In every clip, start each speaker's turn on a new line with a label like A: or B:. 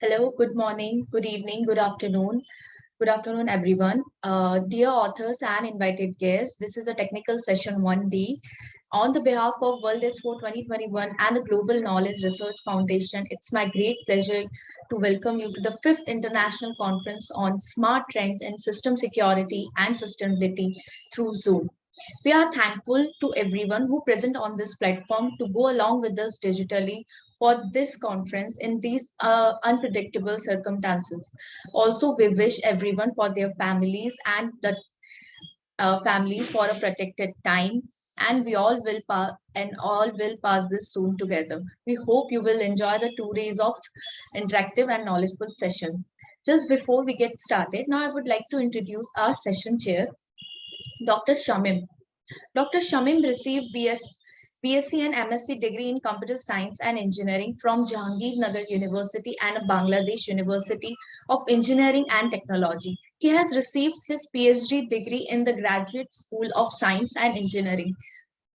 A: Hello, good morning, good evening, good afternoon. Good afternoon, everyone. Dear authors and invited guests, this is a technical session 1D. On the behalf of World Expo 2021 and the Global Knowledge Research Foundation, it's my great pleasure to welcome you to the 5th International Conference on Smart Trends in System Security and Sustainability through Zoom. We are thankful to everyone who present on this platform to go along with us digitally for this conference in these unpredictable circumstances. Also, we wish everyone for their families and the families for a protected time. And we all will pass this soon together. We hope you will enjoy the 2 days of interactive and knowledgeable session. Just before we get started, now I would like to introduce our session chair, Dr. Shamim. Dr. Shamim received BSc and MSc degree in Computer Science and Engineering from Jahangirnagar University and Bangladesh University of Engineering and Technology. He has received his PhD degree in the Graduate School of Science and Engineering,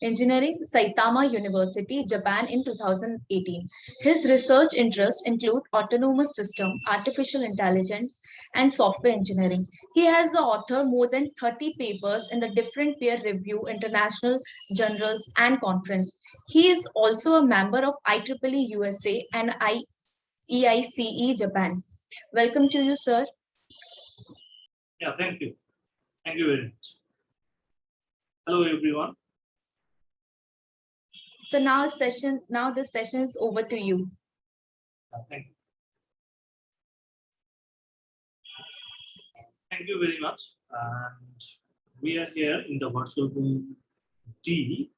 A: Saitama University, Japan in 2018. His research interests include autonomous system, artificial intelligence, and software engineering. He has authored more than 30 papers in the different peer review international journals and conference. He is also a member of IEEE USA and EICE Japan. Welcome to you, sir.
B: Yeah, thank you. Thank you very much. Hello, everyone.
A: So now this session is over to you.
B: Thank you. Thank you very much. And we are here in the virtual room D,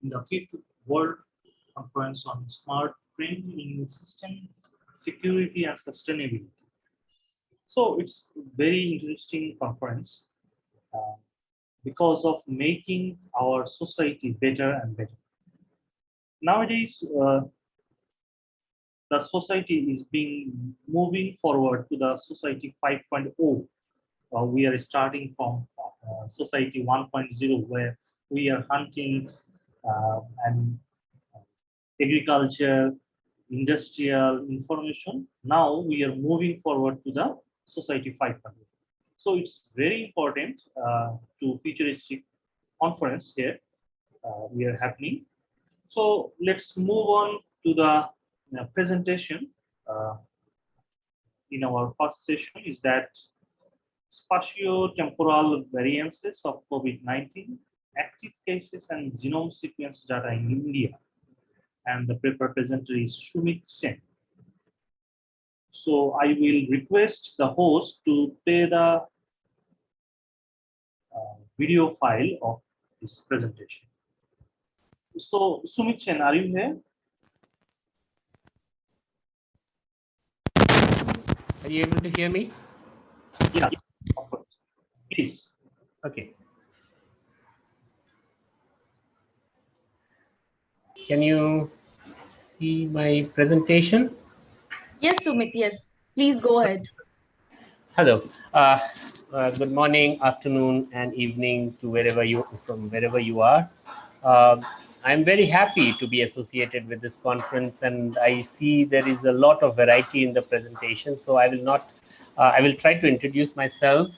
B: in the 5th World Conference on Smart Trends in System Security and Sustainability. So it's a very interesting conference because of making our society better and better. Nowadays, the society is being moving forward to the society 5.0. We are starting from society 1.0, where we are hunting and agriculture, industrial information. Now we are moving forward to the society 5.0. So it's very important to futuristic conference here we are happening. So let's move on to the presentation. In our first session is that spatio-temporal variances of COVID-19, active cases and genome sequence data in India. And the paper presenter is Sumit Sen. So I will request the host to play the video file of this presentation. So Sumit Sen, are you here?
C: Are you able to hear me?
B: Yeah, of course. Please.
C: Okay. Can you see my presentation?
A: Yes, Sumit, yes. Please go ahead.
C: Hello. Good morning, afternoon, and evening to wherever you are. I'm very happy to be associated with this conference, and I see there is a lot of variety in the presentation. So I will try to introduce myself.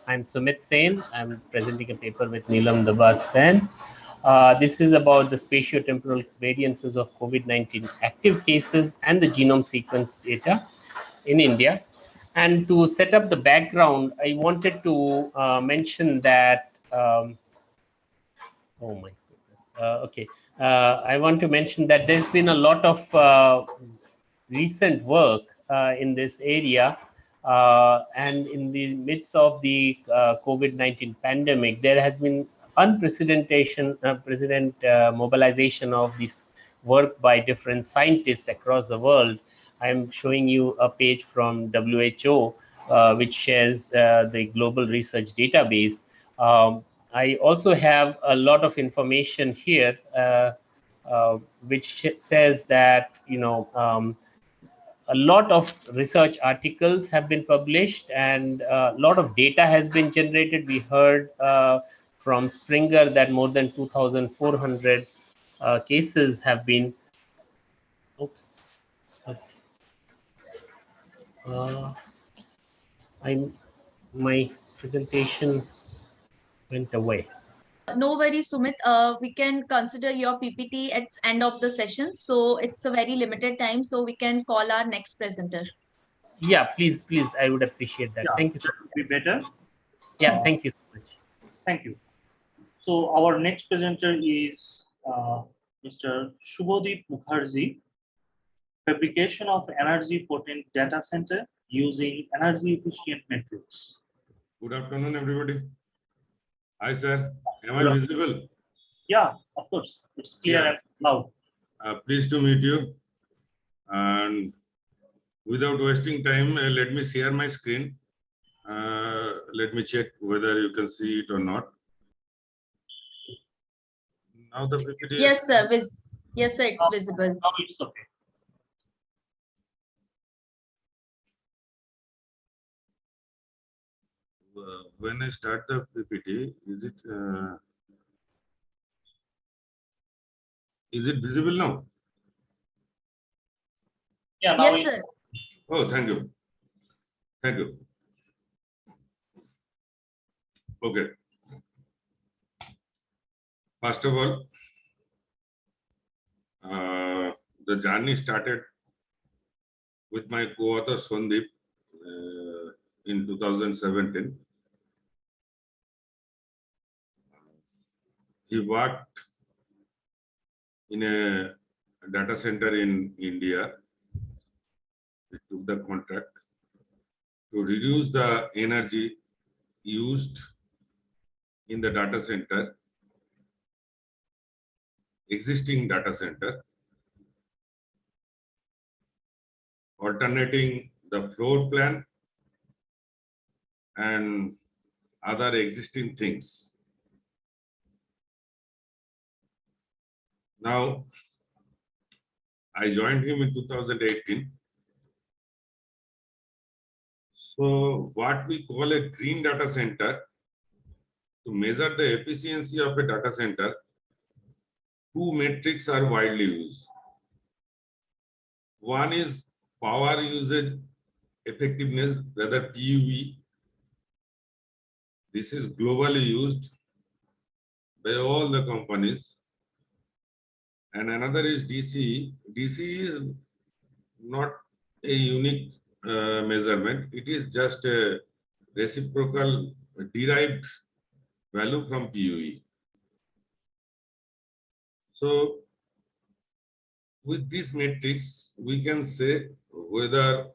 C: I'm Sumit Sen. I'm presenting a paper with Neelam Dabas Sen. This is about the spatiotemporal variances of COVID-19 active cases and the genome sequence data in India. And to set up the background, I wanted to mention that, oh my goodness, okay. I want to mention that there's been a lot of recent work in this area. And in the midst of the COVID-19 pandemic, there has been unprecedented mobilization of this work by different scientists across the world. I'm showing you a page from WHO, which shares the global research database. I also have a lot of information here, which says that, a lot of research articles have been published and a lot of data has been generated. We heard from Springer that more than 2,400 cases have been, oops, Uh, my presentation went away.
A: No worries, Sumit. We can consider your PPT at end of the session. So it's a very limited time. So we can call our next presenter.
C: Yeah, please, please, I would appreciate that.
B: Yeah,
C: Thank you so
B: that would be better.
C: Yeah, thank you so much.
B: Thank you. So our next presenter is Mr. Shubhadeep Mukherjee, fabrication of energy potent data center using energy efficient metrics.
D: Good afternoon, everybody. Hi, sir. Am I
B: Good af-
D: visible?
B: Yeah, of course. It's clear
D: Yeah.
B: and loud.
D: Pleased to meet you. And without wasting time, let me share my screen. Let me check whether you can see it or not. Now the PPT.
A: Yes, sir. Yes, sir. It's visible.
B: Now it's okay.
D: When I start the PPT, is it visible now?
B: Yeah, now
A: Yes,
B: it's
A: sir.
D: Oh, thank you. Thank you. Okay. First of all, the journey started with my co-author Swandeep in 2017. He worked in a data center in India. He took the contract to reduce the energy used in the data center, existing data center, alternating the floor plan and other existing things. Now, I joined him in 2018. So what we call a green data center, to measure the efficiency of a data center, two metrics are widely used. One is power usage effectiveness, rather PUE. This is globally used by all the companies. And another is DCE. DCE is not a unique measurement. It is just a reciprocal derived value from PUE. So with these metrics, we can say whether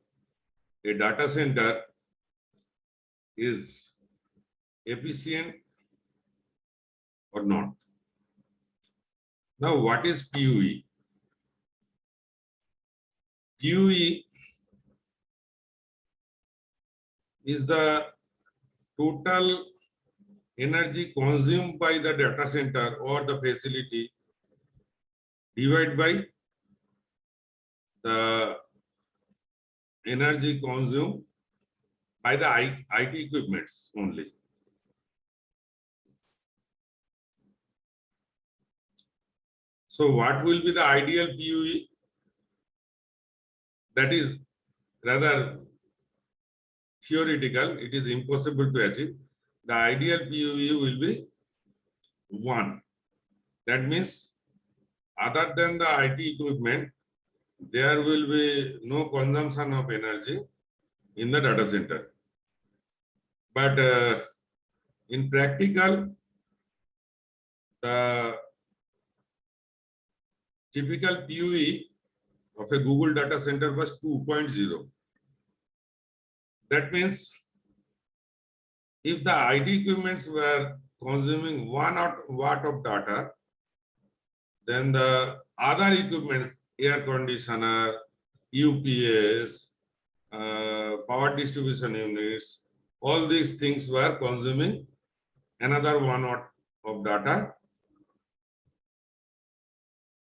D: a data center is efficient or not. Now, what is PUE? PUE is the total energy consumed by the data center or the facility divided by the energy consumed by the IT equipments only. So what will be the ideal PUE? That is rather theoretical. It is impossible to achieve. The ideal PUE will be 1. That means other than the IT equipment, there will be no consumption of energy in the data center. But in practical, the typical PUE of a Google data center was 2.0. That means if the IT equipments were consuming 1 watt of data, then the other equipments, air conditioner, UPS, power distribution units, all these things were consuming another 1 watt of data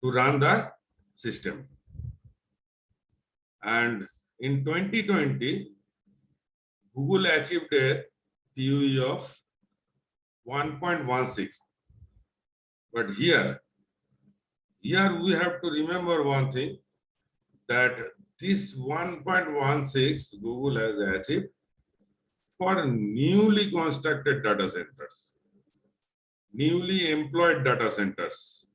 D: to run the system. And in 2020, Google achieved a PUE of 1.16. But here we have to remember one thing. that this 1.16 Google has achieved for newly constructed data centers, newly employed data centers.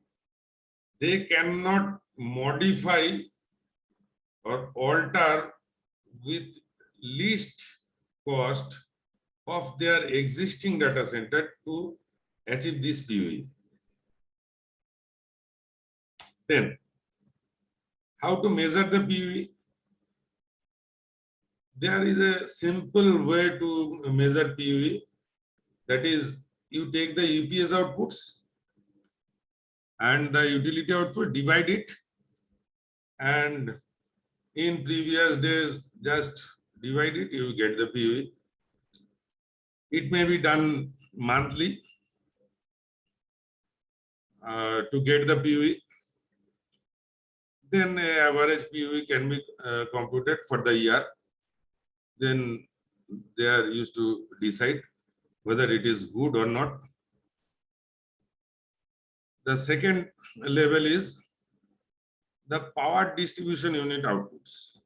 D: They cannot modify or alter with least cost of their existing data center to achieve this PUE. Then, how to measure the PUE? There is a simple way to measure PUE. That is, you take the UPS outputs and the utility output, divide it, and in previous days, just divide it, you get the PUE. It may be done monthly to get the PUE. Then average PUE can be computed for the year. Then they are used to decide whether it is good or not. The second level is the power distribution unit outputs.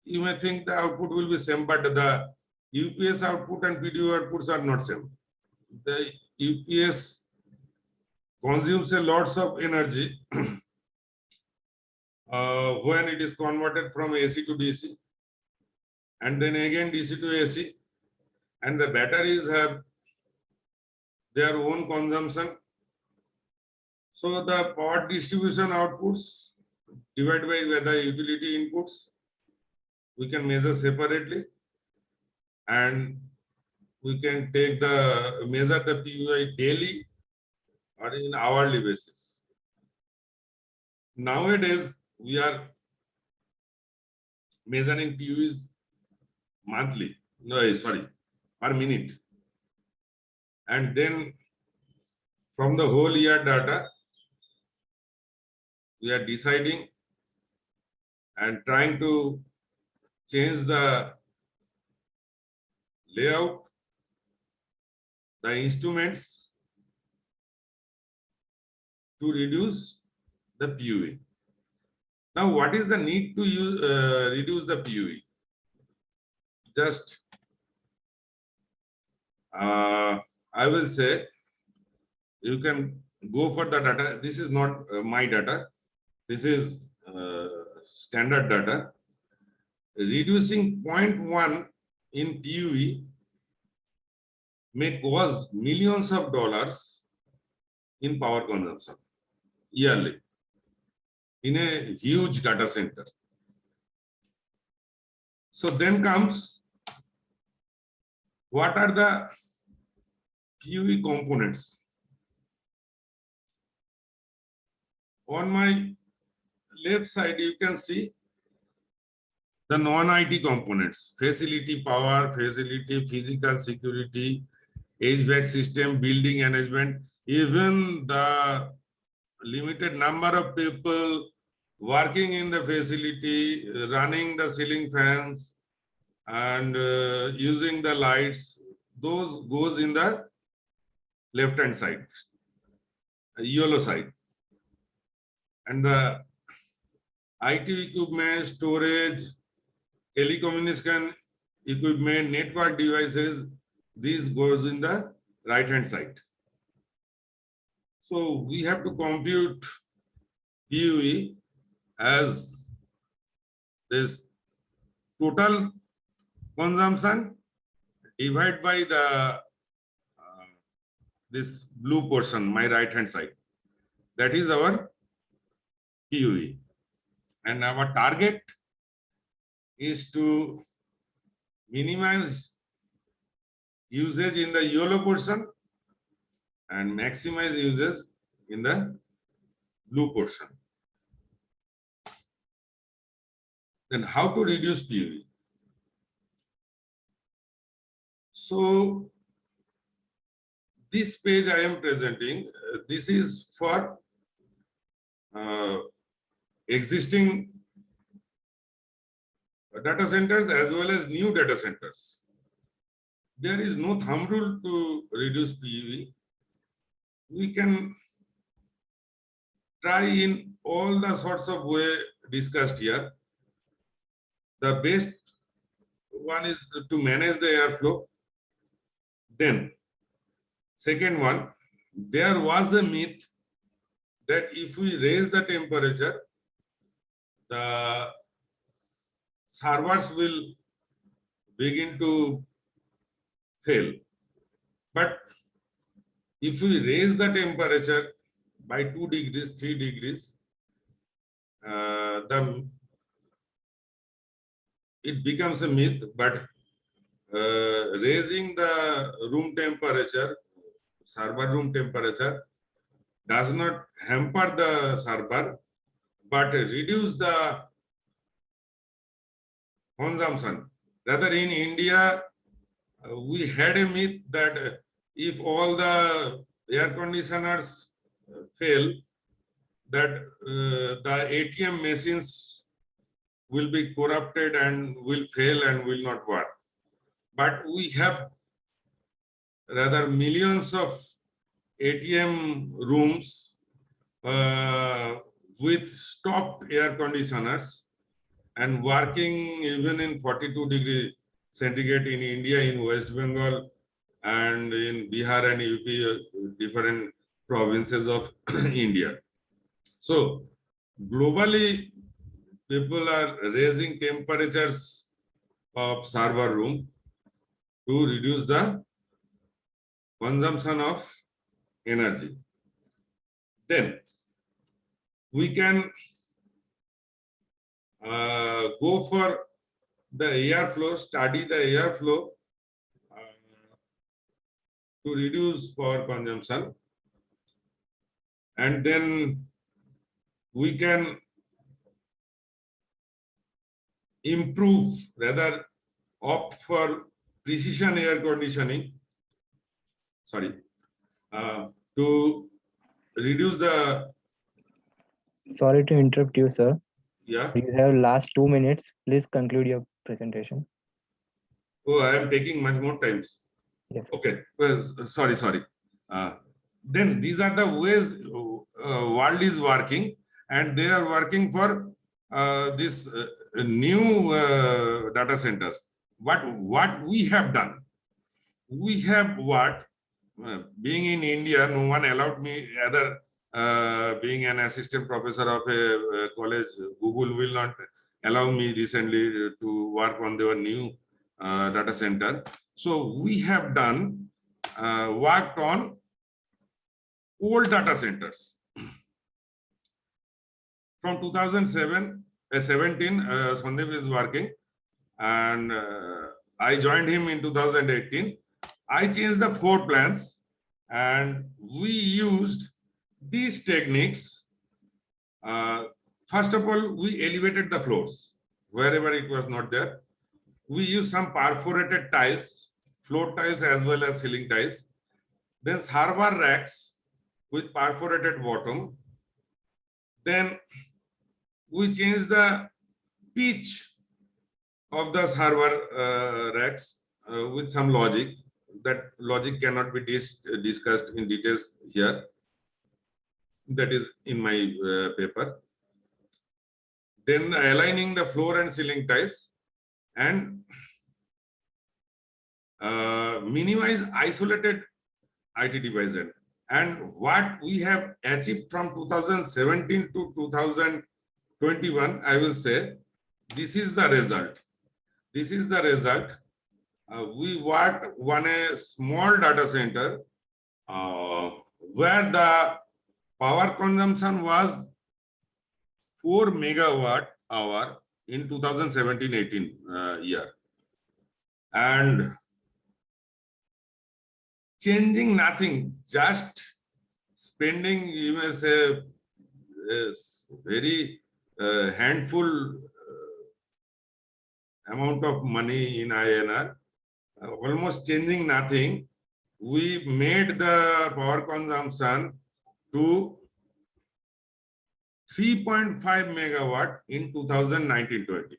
D: You may think the output will be same, but the UPS output and PDU outputs are not same. The UPS consumes a lots of energy when it is converted from AC to DC, and then again DC to AC, and the batteries have their own consumption. So the power distribution outputs divided by the utility inputs, we can measure separately, and we can take the measure the PUE daily or in hourly basis. Nowadays, we are measuring PUEs monthly, per minute. And then from the whole year data, we are deciding and trying to change the layout, the instruments to reduce the PUE. Now, what is the need to use, reduce the PUE? Just, I will say, you can go for the data. This is not my data. This is standard data. Reducing 0.1 in PUE may cause millions of dollars in power consumption yearly in a huge data center. So then comes, what are the PUE components? On my left side, you can see the non-IT components: facility power, facility physical security, HVAC system, building management, even the limited number of people working in the facility, running the ceiling fans and using the lights. Those goes in the left hand side, yellow side. And the IT equipment, storage, telecommunication equipment, network devices, this goes in the right hand side. So we have to compute PUE as this total consumption divided by the this blue portion, my right hand side. That is our PUE. And our target is to minimize usage in the yellow portion and maximize usage in the blue portion. Then how to reduce PUE? So this page I am presenting, this is for existing data centers as well as new data centers. There is no thumb rule to reduce PUE. We can try in all the sorts of way discussed here. The best one is to manage the airflow. Then, second one, there was a myth that if we raise the temperature, the servers will begin to fail. But if we raise the temperature by 2 degrees, 3 degrees, it becomes a myth, but raising the room temperature, server room temperature, does not hamper the server, but reduce the consumption. Rather, in India, we had a myth that if all the air conditioners fail, that the ATM machines will be corrupted and will fail and will not work. But we have rather millions of ATM rooms with stopped air conditioners and working even in 42 degree centigrade in India, in West Bengal, and in Bihar and UP, different provinces of India. So globally, people are raising temperatures of server room to reduce the consumption of energy. Then we can go for the airflow, study the airflow to reduce power consumption, and then we can improve, rather opt for precision air conditioning, to reduce the.
E: Sorry to interrupt you, sir.
D: Yeah.
E: You have last 2 minutes. Please conclude your presentation.
D: Oh, I am taking much more times.
E: Yes.
D: Okay. Well, sorry. Then these are the ways world is working, and they are working for this new data centers. What we have done, we have being in India, no one allowed me, other being an assistant professor of a college, Google will not allow me recently to work on their new data center. So we have done worked on old data centers. From 2017, Sandeep is working, and I joined him in 2018. I changed the floor plans, and we used these techniques. First of all, we elevated the floors wherever it was not there. We used some perforated tiles, floor tiles as well as ceiling tiles. Then server racks with perforated bottom. Then we changed the pitch of the server racks with some logic. That logic cannot be discussed in details here. That is in my paper. Then aligning the floor and ceiling tiles, and minimize isolated IT devices. And what we have achieved from 2017 to 2021, I will say, this is the result. This is the result. We worked on a small data center where the power consumption was 4 megawatt hour in 2017-18 year. And changing nothing, just spending, you may say, a very handful amount of money in INR, almost changing nothing, we made the power consumption to 3.5 megawatt in 2019-20.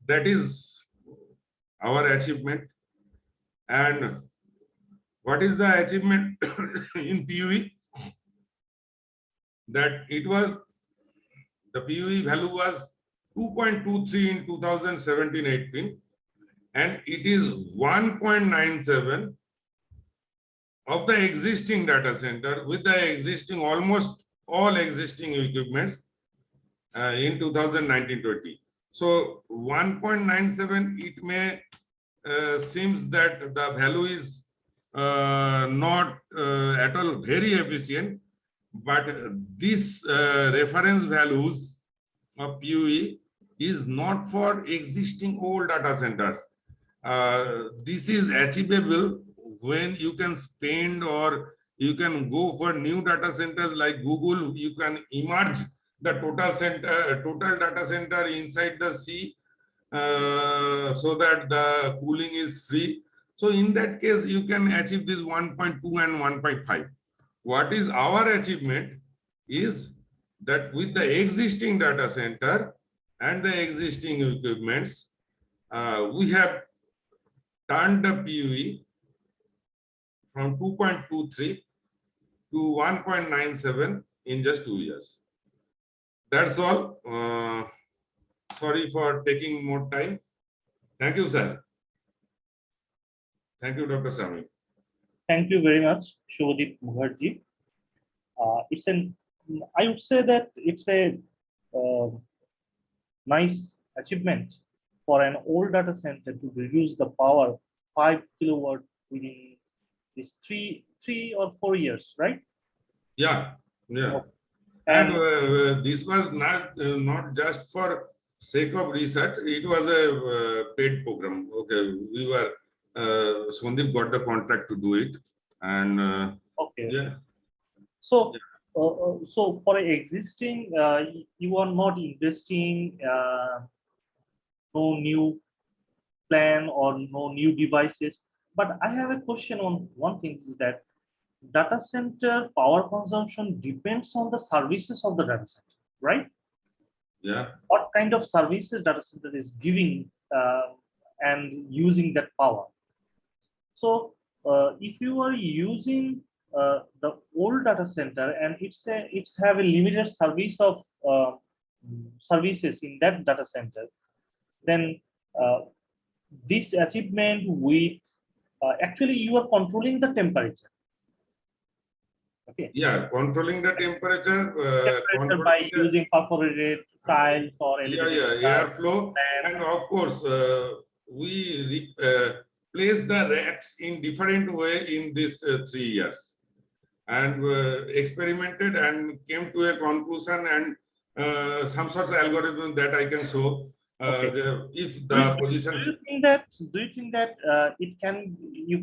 D: That is our achievement. And what is the achievement in PUE? that the PUE value was 2.23 in 2017-18, and it is 1.97 of the existing data center with the existing almost all existing equipments in 2019-20. So 1.97, it may seems that the value is not at all very efficient, but this reference values of PUE is not for existing old data centers. This is achievable when you can spend or you can go for new data centers like Google. You can emerge the total data center inside the sea so that the cooling is free. So in that case, you can achieve this 1.2 and 1.5. What is our achievement is that with the existing data center and the existing equipments, we have turned the PUE from 2.23 to 1.97 in just 2 years. That's all. Sorry for taking more time. Thank you, sir. Thank you, Dr. Sami.
B: Thank you very much, Shubhadeep Mukherjee. I would say that it's a nice achievement for an old data center to reduce the power 5 kilowatt within these three or 4 years, right?
D: Yeah, yeah.
B: And
D: And this was not just for sake of research. It was a paid program. Okay, we were Sandeep got the contract to do it, and
B: okay.
D: yeah.
B: So, so for existing, you are not investing no new plan or no new devices. But I have a question on one thing is that data center power consumption depends on the services of the data center, right?
D: Yeah.
B: What kind of services data center is giving and using that power? So if you are using the old data center and it's have a limited service of services in that data center, then this achievement with actually you are controlling the temperature. Okay.
D: Yeah, controlling the temperature,
B: Temperature by using perforated tiles or elevated
D: airflow, and of course we place the racks in different way in this 3 years, and experimented and came to a conclusion, and some sorts of algorithm that I can show. If the position.
B: Do you think that you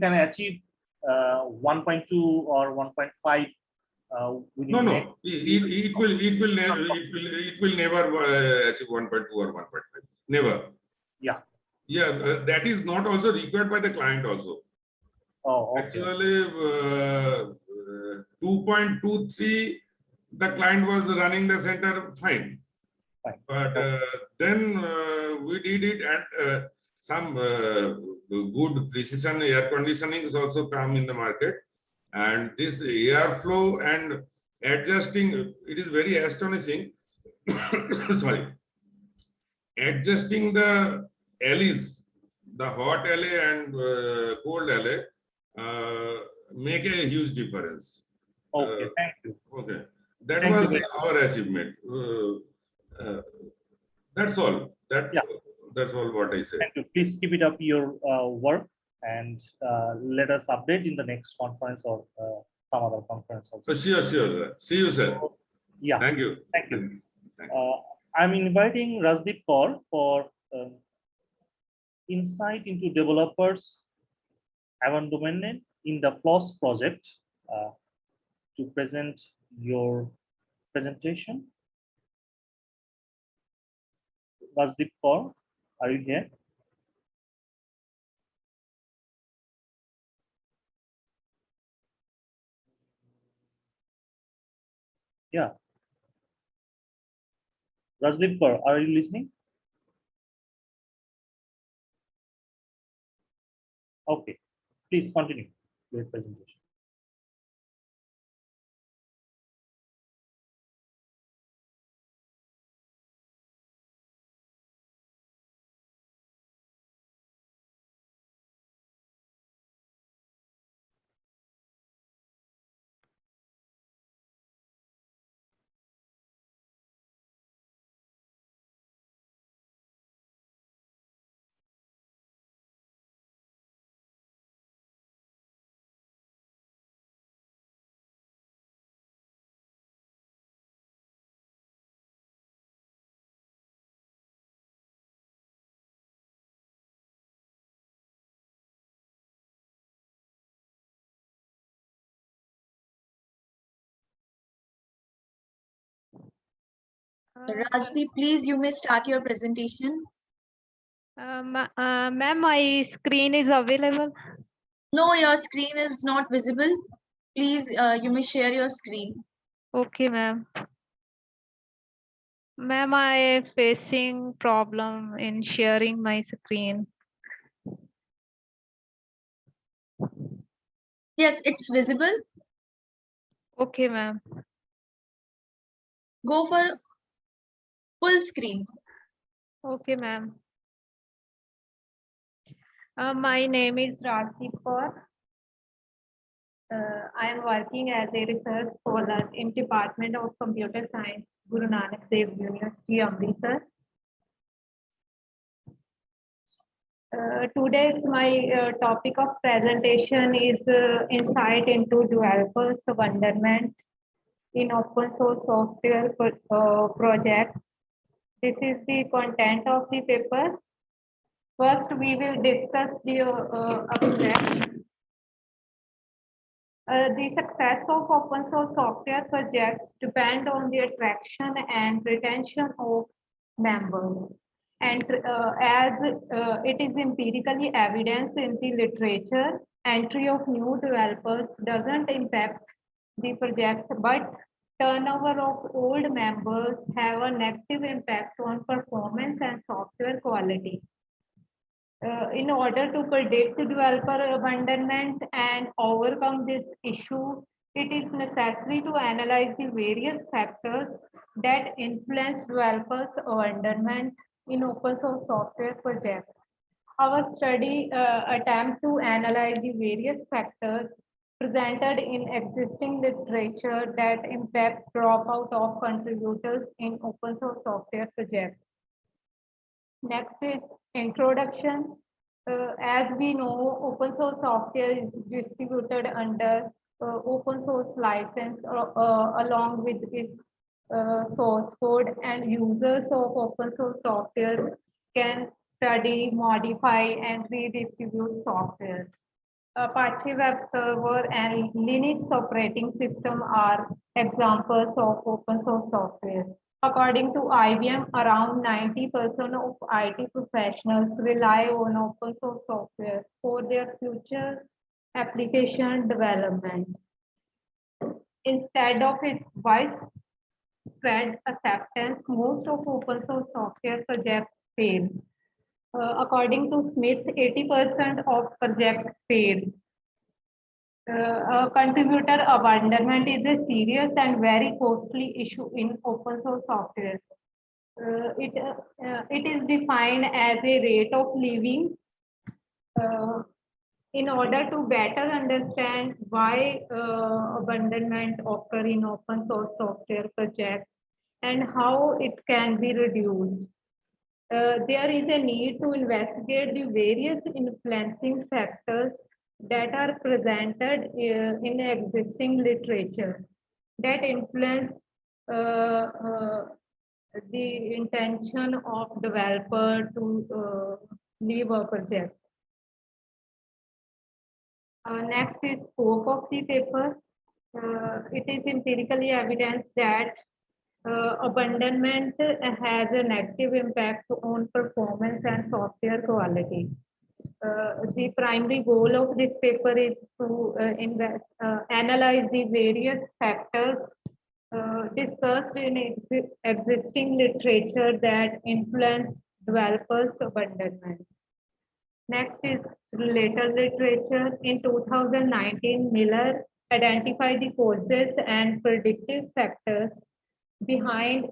B: can achieve 1.2 or 1.5?
D: No. It will never achieve 1.2 or 1.5. Never.
B: Yeah.
D: Yeah, that is not also required by the client also.
B: Oh, okay.
D: Actually, 2.23, the client was running the center fine. But then we did it, and some good precision air conditioning is also come in the market. And this airflow and adjusting, it is very astonishing. Sorry. Adjusting the alleys, the hot alley and cold alley, make a huge difference.
B: Okay, thank you.
D: Okay, that was our achievement. That's all. That's all what I say.
B: Thank you. Please keep it up your work, and let us update in the next conference or some other conference also.
D: Sure. See you, sir.
B: Yeah.
D: Thank you.
B: Thank you. I'm inviting Rajdeep Kaur for insight into developers abandonment in the FLOSS project to present your presentation. Rajdeep Kaur, are you here? Yeah. Rajdeep Kaur, are you listening? Okay, please continue your presentation.
A: Rajdeep, please, you may start your presentation.
F: Ma'am, my screen is available.
A: No, your screen is not visible. Please, you may share your screen.
F: Okay, ma'am. Ma'am, I facing problem in sharing my screen.
A: Yes, it's visible.
F: Okay, ma'am.
A: Go for full screen.
F: Okay, ma'am. My name is Rajdeep Kaur. I am working as a research scholar in Department of Computer Science, Guru Nanak Dev University, Amritsar. Today's my topic of presentation is insight into developers' wonderment in open source software projects. This is the content of the paper. First, we will discuss the abstract. The success of open source software projects depend on the attraction and retention of members. And as it is empirically evidenced in the literature, entry of new developers doesn't impact the project, but turnover of old members have a negative impact on performance and software quality. In order to predict developer abandonment and overcome this issue, it is necessary to analyze the various factors that influence developers abandonment in open source software projects. Our study attempts to analyze the various factors presented in existing literature that impact dropout of contributors in open source software projects. Next is introduction. As we know, open source software is distributed under open source license along with its source code, and users of open source software can study, modify, and redistribute software. Apache Web Server and Linux operating system are examples of open source software. According to IBM, around 90% of IT professionals rely on open source software for their future application development. Instead of its widespread acceptance, most of open source software projects fail. According to Smith, 80% of projects fail. Contributor abandonment is a serious and very costly issue in open source software. It is defined as a rate of leaving. In order to better understand why abandonment occur in open source software projects and how it can be reduced, there is a need to investigate the various influencing factors that are presented in existing literature that influence the intention of developer to leave a project. Next is scope of the paper. It is empirically evidence that abandonment has a negative impact on performance and software quality. The primary goal of this paper is to analyze the various factors discussed in existing literature that influence developers' abandonment. Next is related literature. In 2019, Miller identified the causes and predictive factors behind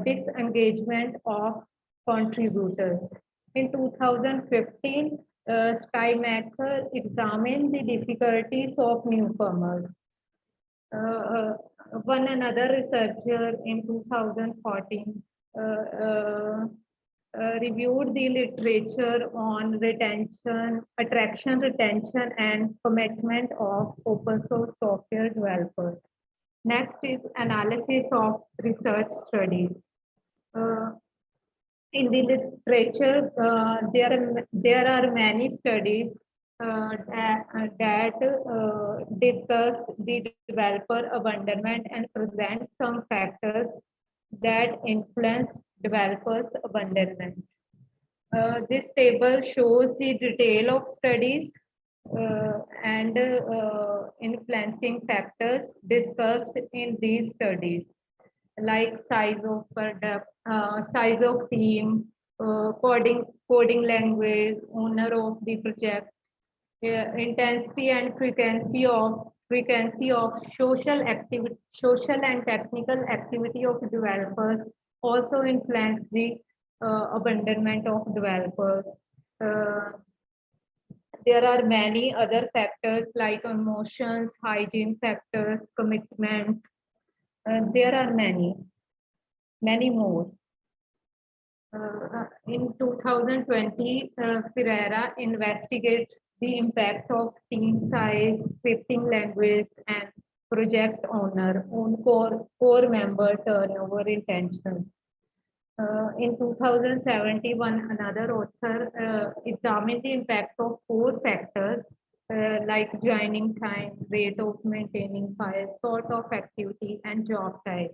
F: disengagement of contributors. In 2015, Steinmacher examined the difficulties of newcomers. One another researcher in 2014 reviewed the literature on retention, attraction, retention, and commitment of open source software developers. Next is analysis of research studies. In the literature, there are many studies that discuss the developer abandonment and present some factors that influence developers' abandonment. This table shows the detail of studies and influencing factors discussed in these studies, like size of product, size of team, coding language, owner of the project, intensity and frequency of social and technical activity of developers also influence the abandonment of developers. Uh, there are many other factors like emotions, hygiene factors, commitment. There are many more. In 2020, Ferreira investigated the impact of team size, scripting language, and project owner on core member turnover intention. In 2071, another author examined the impact of four factors like joining time, rate of maintaining files, sort of activity, and job type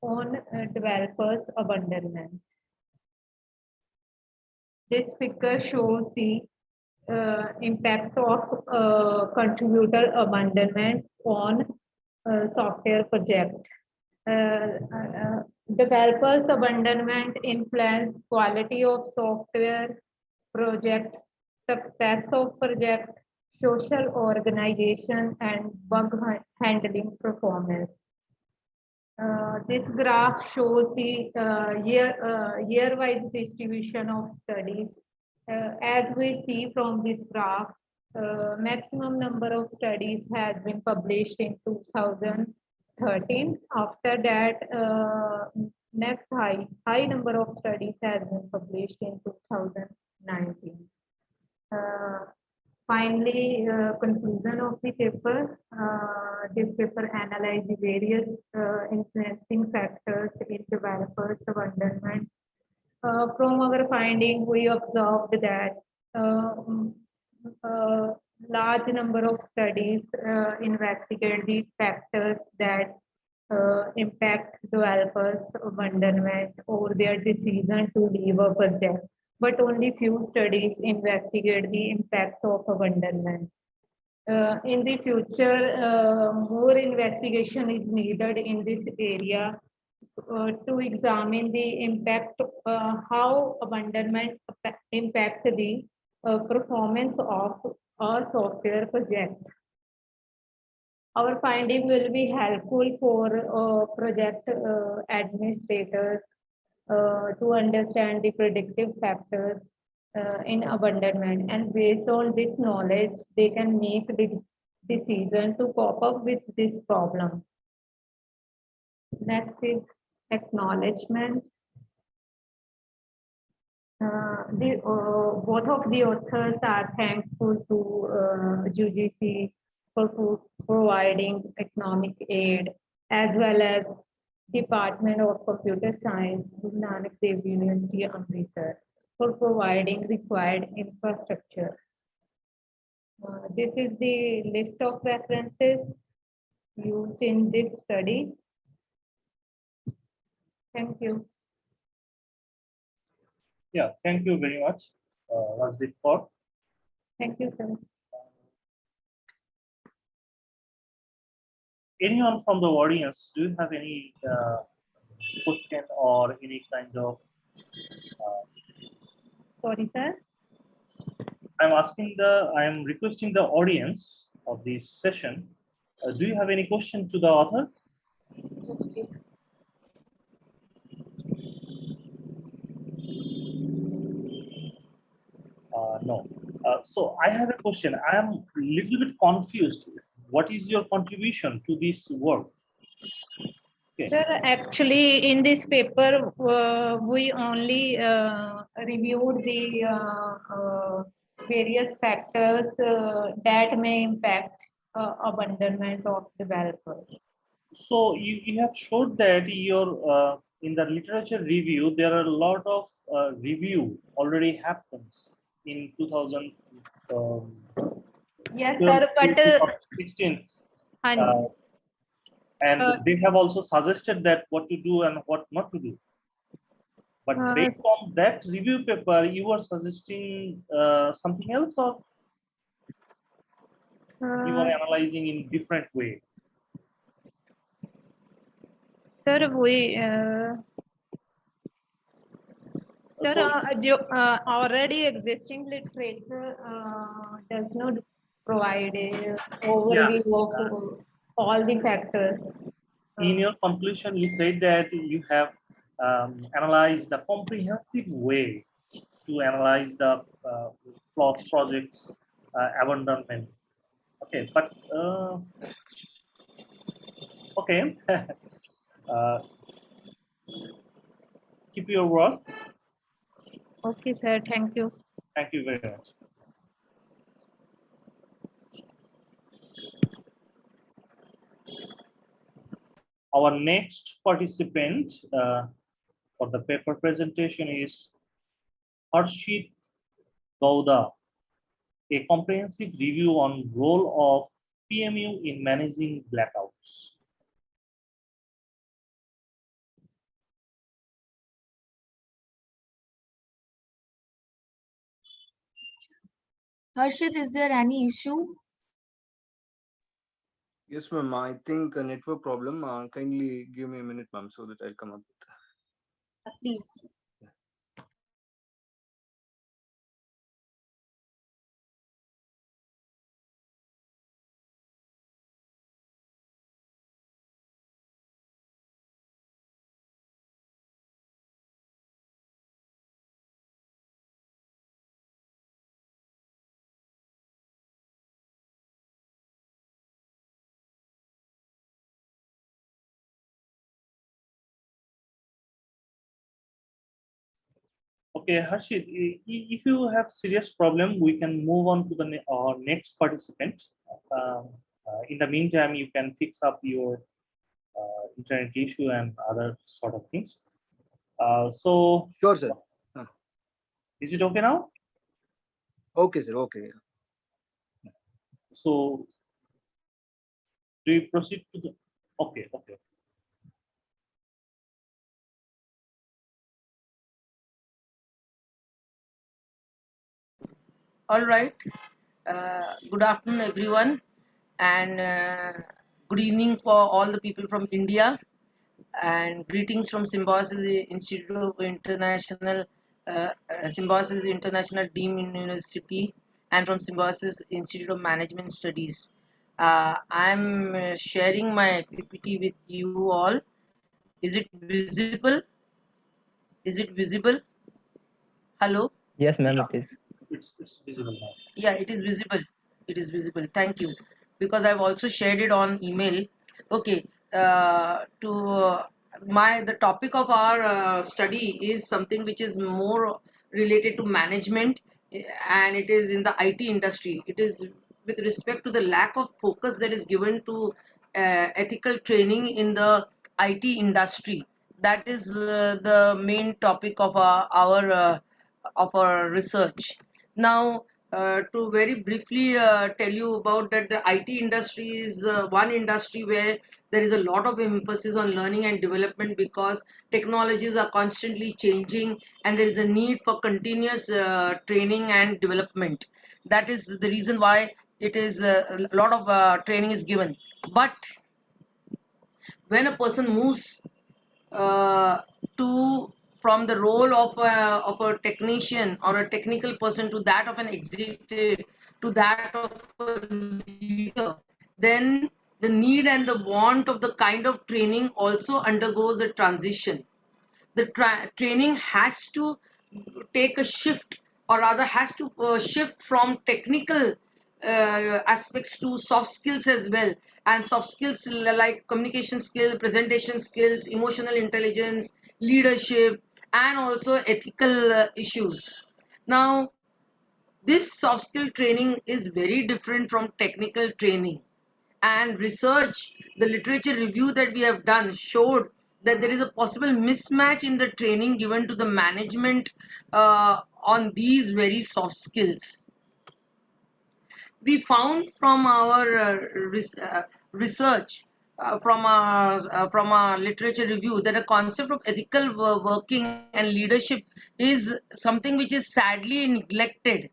F: on developers' abandonment. This figure shows the impact of contributor abandonment on software project. Developers abandonment influence quality of software project, success of project, social organization, and bug handling performance. This graph shows the year-wise distribution of studies. As we see from this graph, maximum number of studies has been published in 2013. After that, next high number of studies has been published in 2019. Finally, conclusion of the paper. This paper analyzed the various influencing factors in developers' abandonment. From our finding, we observed that large number of studies investigate the factors that impact developers' abandonment or their decision to leave a project, but only few studies investigate the impact of abandonment. In the future, more investigation is needed in this area to examine the impact, how abandonment impact the performance of a software project. Our finding will be helpful for project administrators to understand the predictive factors in abandonment, and based on this knowledge, they can make the decision to cope up with this problem. Next is acknowledgement. Both of the authors are thankful to UGC for providing economic aid, as well as Department of Computer Science, Guru Nanak Dev University, Amritsar, for providing required infrastructure. This is the list of references used in this study. Thank you.
B: Yeah, thank you very much, Rajdeep Kaur.
F: Thank you, sir.
B: Anyone from the audience, do you have any question or any kind of?
F: Sorry, sir.
B: I am requesting the audience of this session. Do you have any question to the author?
F: Okay.
B: No. So I have a question. I am a little bit confused. What is your contribution to this work? Okay.
F: Sir, actually, in this paper, we only reviewed the various factors that may impact abandonment of developers.
B: So you have showed that your in the literature review, there are a lot of review already happens in 2000.
F: Yes, sir, but
B: 16. And
F: Uh,
B: they have also suggested that what to do and what not to do. But based on that review paper, you were suggesting something else, or you were analyzing in different way?
F: Sir,
B: So
F: already existing literature does not provide a
B: yeah,
F: overview of all the factors.
B: in your conclusion, you said that you have analyzed the comprehensive way to analyze the flawed projects abandonment. Okay, but okay, uh, keep your word.
F: Okay, sir. Thank you.
B: Thank you very much. Our next participant for the paper presentation is Harshit Gowda, a comprehensive review on role of PMU in managing blackouts.
A: Harshit, is there any issue?
G: Yes, ma'am. I think a network problem. Kindly give me a minute, ma'am, so that I'll come up with.
A: Please.
B: Okay, Harshit, if you have serious problem, we can move on to the next participant. In the meantime, you can fix up your internet issue and other sort of things. So,
G: Sure, sir.
B: is it okay now?
G: Okay, sir. Okay.
B: So, do you proceed to the? Okay, okay.
H: All right. Good afternoon, everyone, and good evening for all the people from India, and greetings from Symbiosis Institute of International Symbiosis International Dean University, and from Symbiosis Institute of Management Studies. I'm sharing my PPT with you all. Is it visible? Is it visible? Hello?
E: Yes, ma'am,
B: Yeah,
E: it is.
B: it's visible now.
H: Yeah, it is visible. It is visible. Thank you. Because I've also shared it on email. Okay. To the topic of our study is something which is more related to management, and it is in the IT industry. It is with respect to the lack of focus that is given to ethical training in the IT industry. That is the main topic of our research. Now, to very briefly tell you about that, the IT industry is one industry where there is a lot of emphasis on learning and development, because technologies are constantly changing and there is a need for continuous training and development. That is the reason why it is a lot of training is given. But when a person moves uh, to from the role of a technician or a technical person to that of an executive, to that of a leader, then the need and the want of the kind of training also undergoes a transition. The training has to take a shift, or rather has to shift from technical aspects to soft skills as well, and soft skills like communication skill, presentation skills, emotional intelligence, leadership, and also ethical issues. Now, this soft skill training is very different from technical training, and research, the literature review that we have done showed that there is a possible mismatch in the training given to the management on these very soft skills. We found from our research from our literature review that the concept of ethical working and leadership is something which is sadly neglected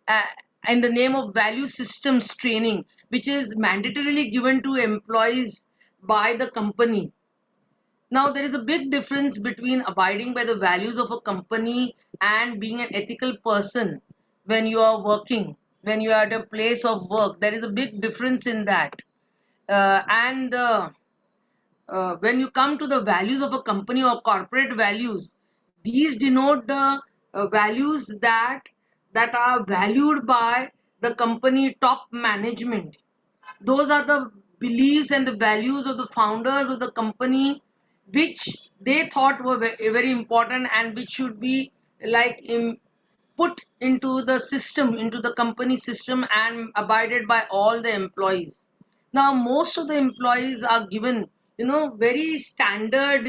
H: uh, in the name of value systems training, which is mandatorily given to employees by the company. Now, there is a big difference between abiding by the values of a company and being an ethical person when you are working, when you are at a place of work. There is a big difference in that. And when you come to the values of a company or corporate values, these denote the values that are valued by the company top management. Those are the beliefs and the values of the founders of the company, which they thought were very important and which should be like put into the system, into the company system, and abided by all the employees. Now, most of the employees are given, very standard,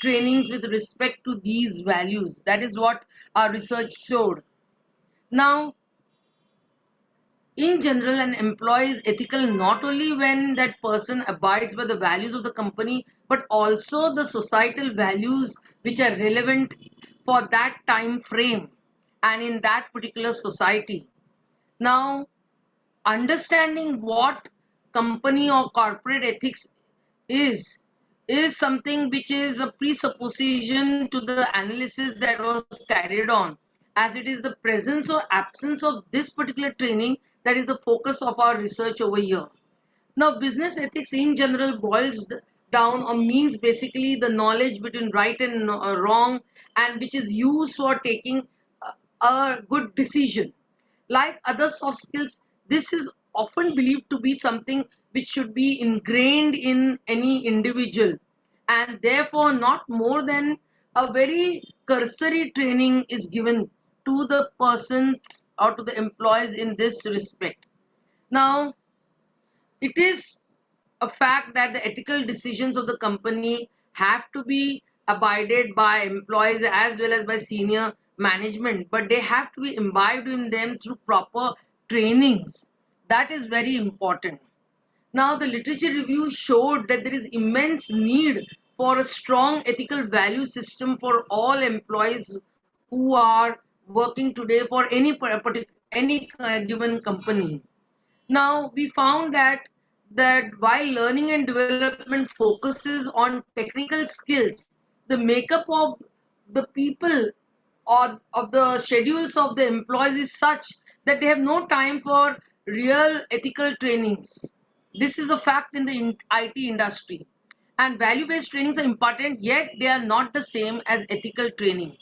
H: trainings with respect to these values. That is what our research showed. Now, in general, an employee is ethical not only when that person abides by the values of the company, but also the societal values which are relevant for that time frame and in that particular society. Now, understanding what company or corporate ethics is is something which is a presupposition to the analysis that was carried on, as it is the presence or absence of this particular training that is the focus of our research over here. Now, business ethics in general boils down or means basically the knowledge between right and wrong, and which is used for taking a good decision. Like other soft skills, this is often believed to be something which should be ingrained in any individual, and therefore not more than a very cursory training is given to the persons or to the employees in this respect. Now, it is a fact that the ethical decisions of the company have to be abided by employees as well as by senior management, but they have to be imbibed in them through proper trainings. That is very important. Now, the literature review showed that there is immense need for a strong ethical value system for all employees who are working today for any given company. Now, we found that while learning and development focuses on technical skills, the makeup of the people or of the schedules of the employees is such that they have no time for real ethical trainings. This is a fact in the IT industry. And value-based trainings are important, yet they are not the same as ethical training.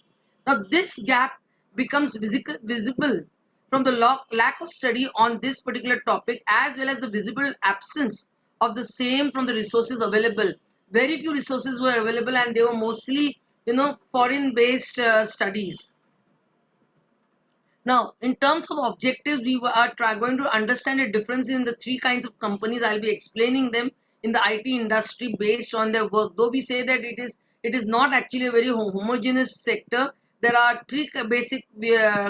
H: Now, this gap becomes visible from the lack of study on this particular topic, as well as the visible absence of the same from the resources available. Very few resources were available, and they were mostly, foreign-based studies. Now, in terms of objectives, we are going to understand a difference in the three kinds of companies. I'll be explaining them in the IT industry based on their work. Though we say that it is not actually a very homogeneous sector. There are three basic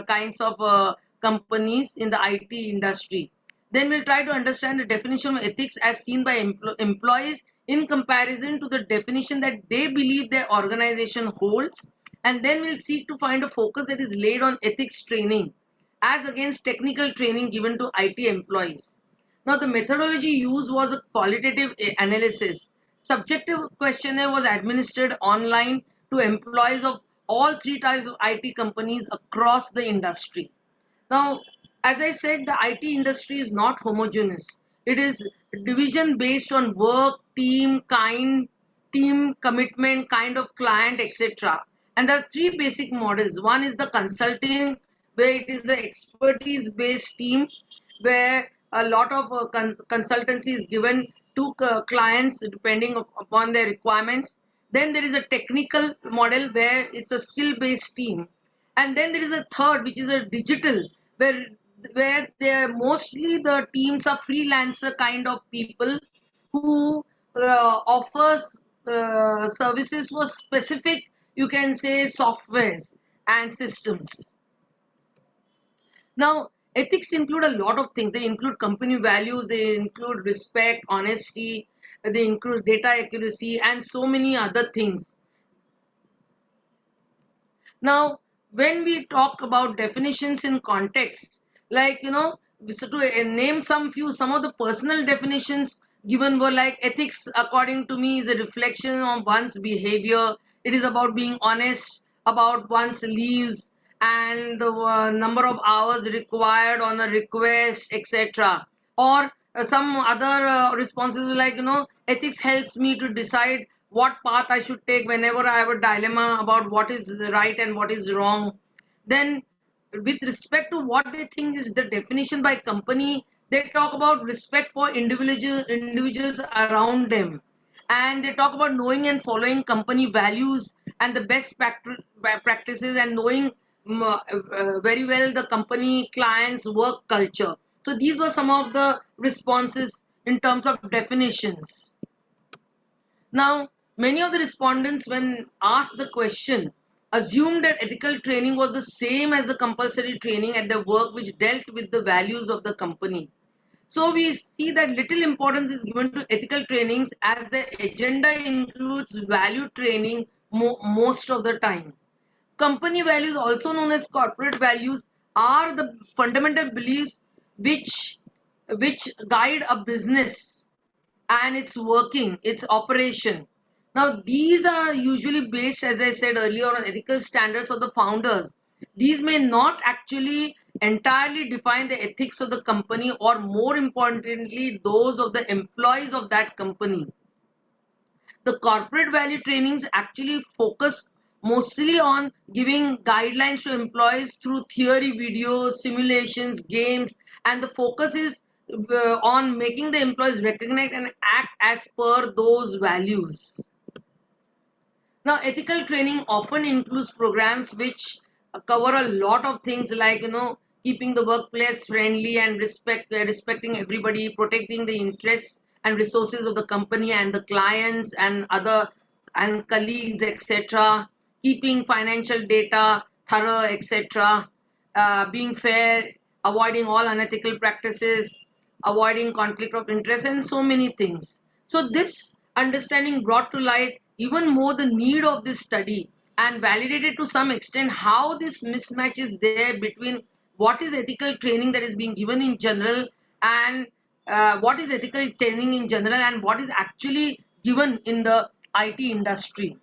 H: kinds of companies in the IT industry. Then we'll try to understand the definition of ethics as seen by employees in comparison to the definition that they believe their organization holds, and then we'll seek to find a focus that is laid on ethics training as against technical training given to IT employees. Now, the methodology used was a qualitative analysis. Subjective questionnaire was administered online to employees of all three types of IT companies across the industry. Now, as I said, the IT industry is not homogeneous. It is division based on work, team commitment, kind of client, etc. And there are three basic models. One is the consulting, where it is the expertise based team, where a lot of consultancy is given to clients depending upon their requirements. Then there is a technical model where it's a skill based team, and then there is a third, which is a digital, where they're mostly the teams are freelancer kind of people who offers services for specific, you can say, softwares and systems. Now, ethics include a lot of things. They include company values, they include respect, honesty, they include data accuracy and so many other things. Now, when we talk about definitions in context, like, so to name some of the personal definitions given were like ethics, according to me, is a reflection on one's behavior. It is about being honest about one's leaves and the number of hours required on a request, etc. Or some other responses like, ethics helps me to decide what path I should take whenever I have a dilemma about what is right and what is wrong. Then, with respect to what they think is the definition by company, they talk about respect for individuals around them, and they talk about knowing and following company values and the best practices, and knowing very well the company clients work culture. So these were some of the responses in terms of definitions. Now, many of the respondents, when asked the question, assumed that ethical training was the same as the compulsory training at the work which dealt with the values of the company. So we see that little importance is given to ethical trainings as the agenda includes value training most of the time. Company values, also known as corporate values, are the fundamental beliefs which guide a business and its working, its operation. Now, these are usually based, as I said earlier, on ethical standards of the founders. These may not actually entirely define the ethics of the company, or more importantly, those of the employees of that company. The corporate value trainings actually focus mostly on giving guidelines to employees through theory videos, simulations, games, and the focus is on making the employees recognize and act as per those values. Now, ethical training often includes programs which cover a lot of things like, keeping the workplace friendly and respecting everybody, protecting the interests and resources of the company and the clients and other and colleagues, etc. Keeping financial data thorough, etc. Being fair, avoiding all unethical practices, avoiding conflict of interest, and so many things. So this understanding brought to light even more the need of this study, and validated to some extent how this mismatch is there between what is ethical training that is being given in general, and what is ethical training in general and what is actually given in the IT industry.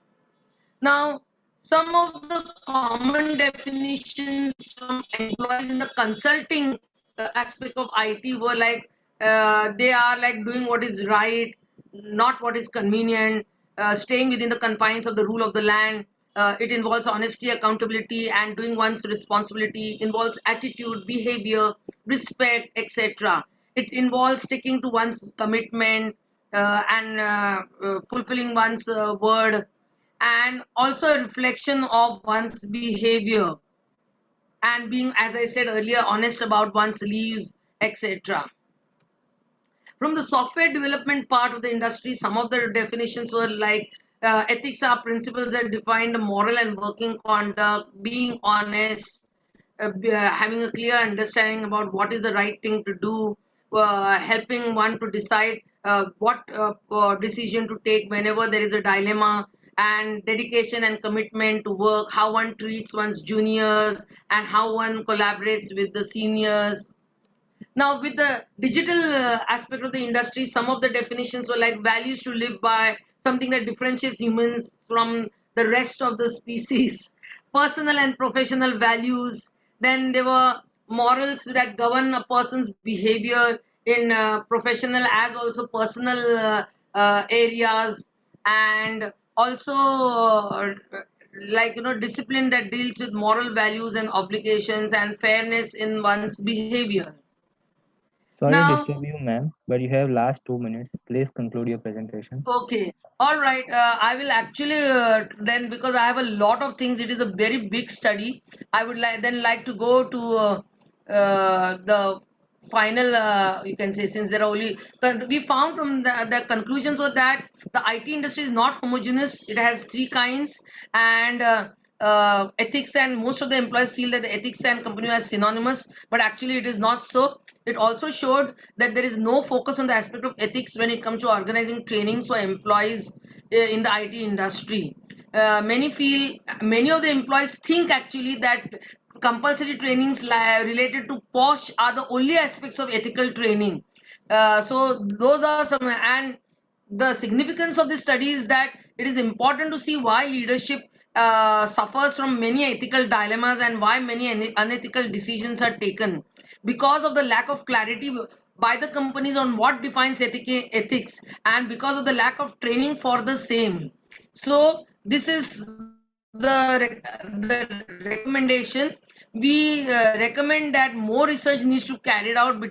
H: Now, some of the common definitions from employees in the consulting aspect of IT were like, they are like doing what is right, not what is convenient, staying within the confines of the rule of the land. It involves honesty, accountability, and doing one's responsibility, involves attitude, behavior, respect, etc. It involves sticking to one's commitment and fulfilling one's word, and also a reflection of one's behavior, and being, as I said earlier, honest about one's leaves, etc. From the software development part of the industry, some of the definitions were like, ethics are principles that define the moral and working conduct, being honest, having a clear understanding about what is the right thing to do, helping one to decide what decision to take whenever there is a dilemma, and dedication and commitment to work, how one treats one's juniors, and how one collaborates with the seniors. Now, with the digital aspect of the industry, some of the definitions were like values to live by, something that differentiates humans from the rest of the species, personal and professional values. Then there were morals that govern a person's behavior in professional as also personal areas, and also like, discipline that deals with moral values and obligations, and fairness in one's behavior.
E: Sorry to
H: Now,
E: disturb you, ma'am, but you have last 2 minutes. Please conclude your presentation.
H: okay, all right. I will actually then, because I have a lot of things. It is a very big study. I would like to go to the final. You can say, since there are only, but we found from the conclusions were that the IT industry is not homogeneous. It has three kinds, and ethics, and most of the employees feel that the ethics and company are synonymous, but actually it is not so. It also showed that there is no focus on the aspect of ethics when it comes to organizing trainings for employees in the IT industry. Many of the employees think actually that compulsory trainings related to POSH are the only aspects of ethical training. So those are some, and the significance of this study is that it is important to see why leadership suffers from many ethical dilemmas and why many unethical decisions are taken because of the lack of clarity by the companies on what defines ethics, and because of the lack of training for the same. So this is the recommendation. We recommend that more research needs to carried out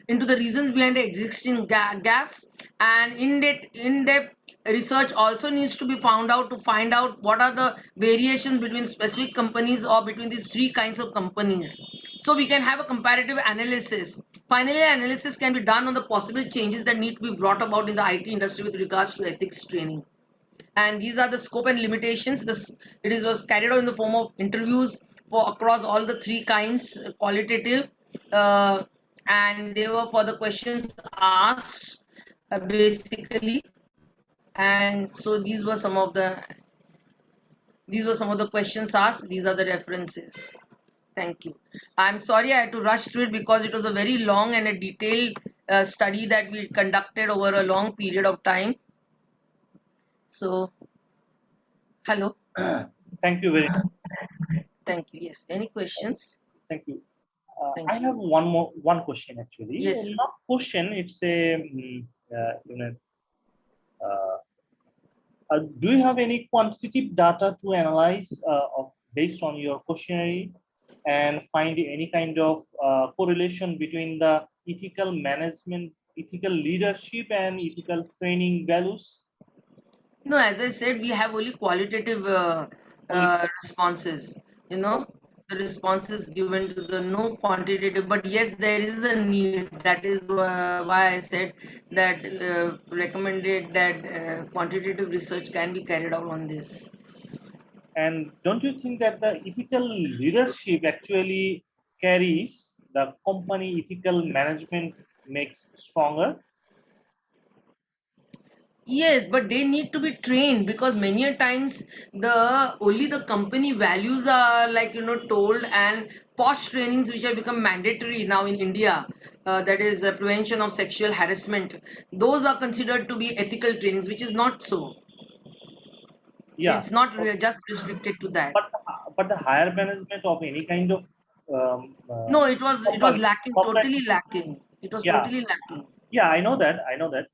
H: into the reasons behind the existing gaps, and in-depth research also needs to be found out to find out what are the variations between specific companies or between these three kinds of companies, so we can have a comparative analysis. Finally, analysis can be done on the possible changes that need to be brought about in the IT industry with regards to ethics training. And these are the scope and limitations. Was carried out in the form of interviews for across all the three kinds, qualitative, uh, and they were for the questions asked, basically. And so these were some of the questions asked. These are the references. Thank you. I'm sorry I had to rush through it because it was a very long and a detailed study that we conducted over a long period of time. So, hello.
B: Thank you very much.
H: Thank you. Yes. Any questions?
B: Thank you.
H: Thank
B: I have one question actually.
H: Yes.
B: Not question. It's a do you have any quantitative data to analyze based on your questionnaire and find any kind of correlation between the ethical management, ethical leadership, and ethical training values?
H: No, as I said, we have only qualitative responses. You know, the responses given to the no quantitative, but yes, there is a need. That is why I said that recommended that quantitative research can be carried out on this.
B: And don't you think that the ethical leadership actually carries the company ethical management makes stronger?
H: Yes, but they need to be trained because many a times the company values are told, and posh trainings which have become mandatory now in India, that is prevention of sexual harassment. Those are considered to be ethical trainings, which is not so.
B: Yeah.
H: It's not just restricted to that.
B: But the higher management of any kind of
H: No, it was lacking,
B: software-
H: totally lacking. It was
B: Yeah.
H: totally lacking.
B: Yeah, I know that.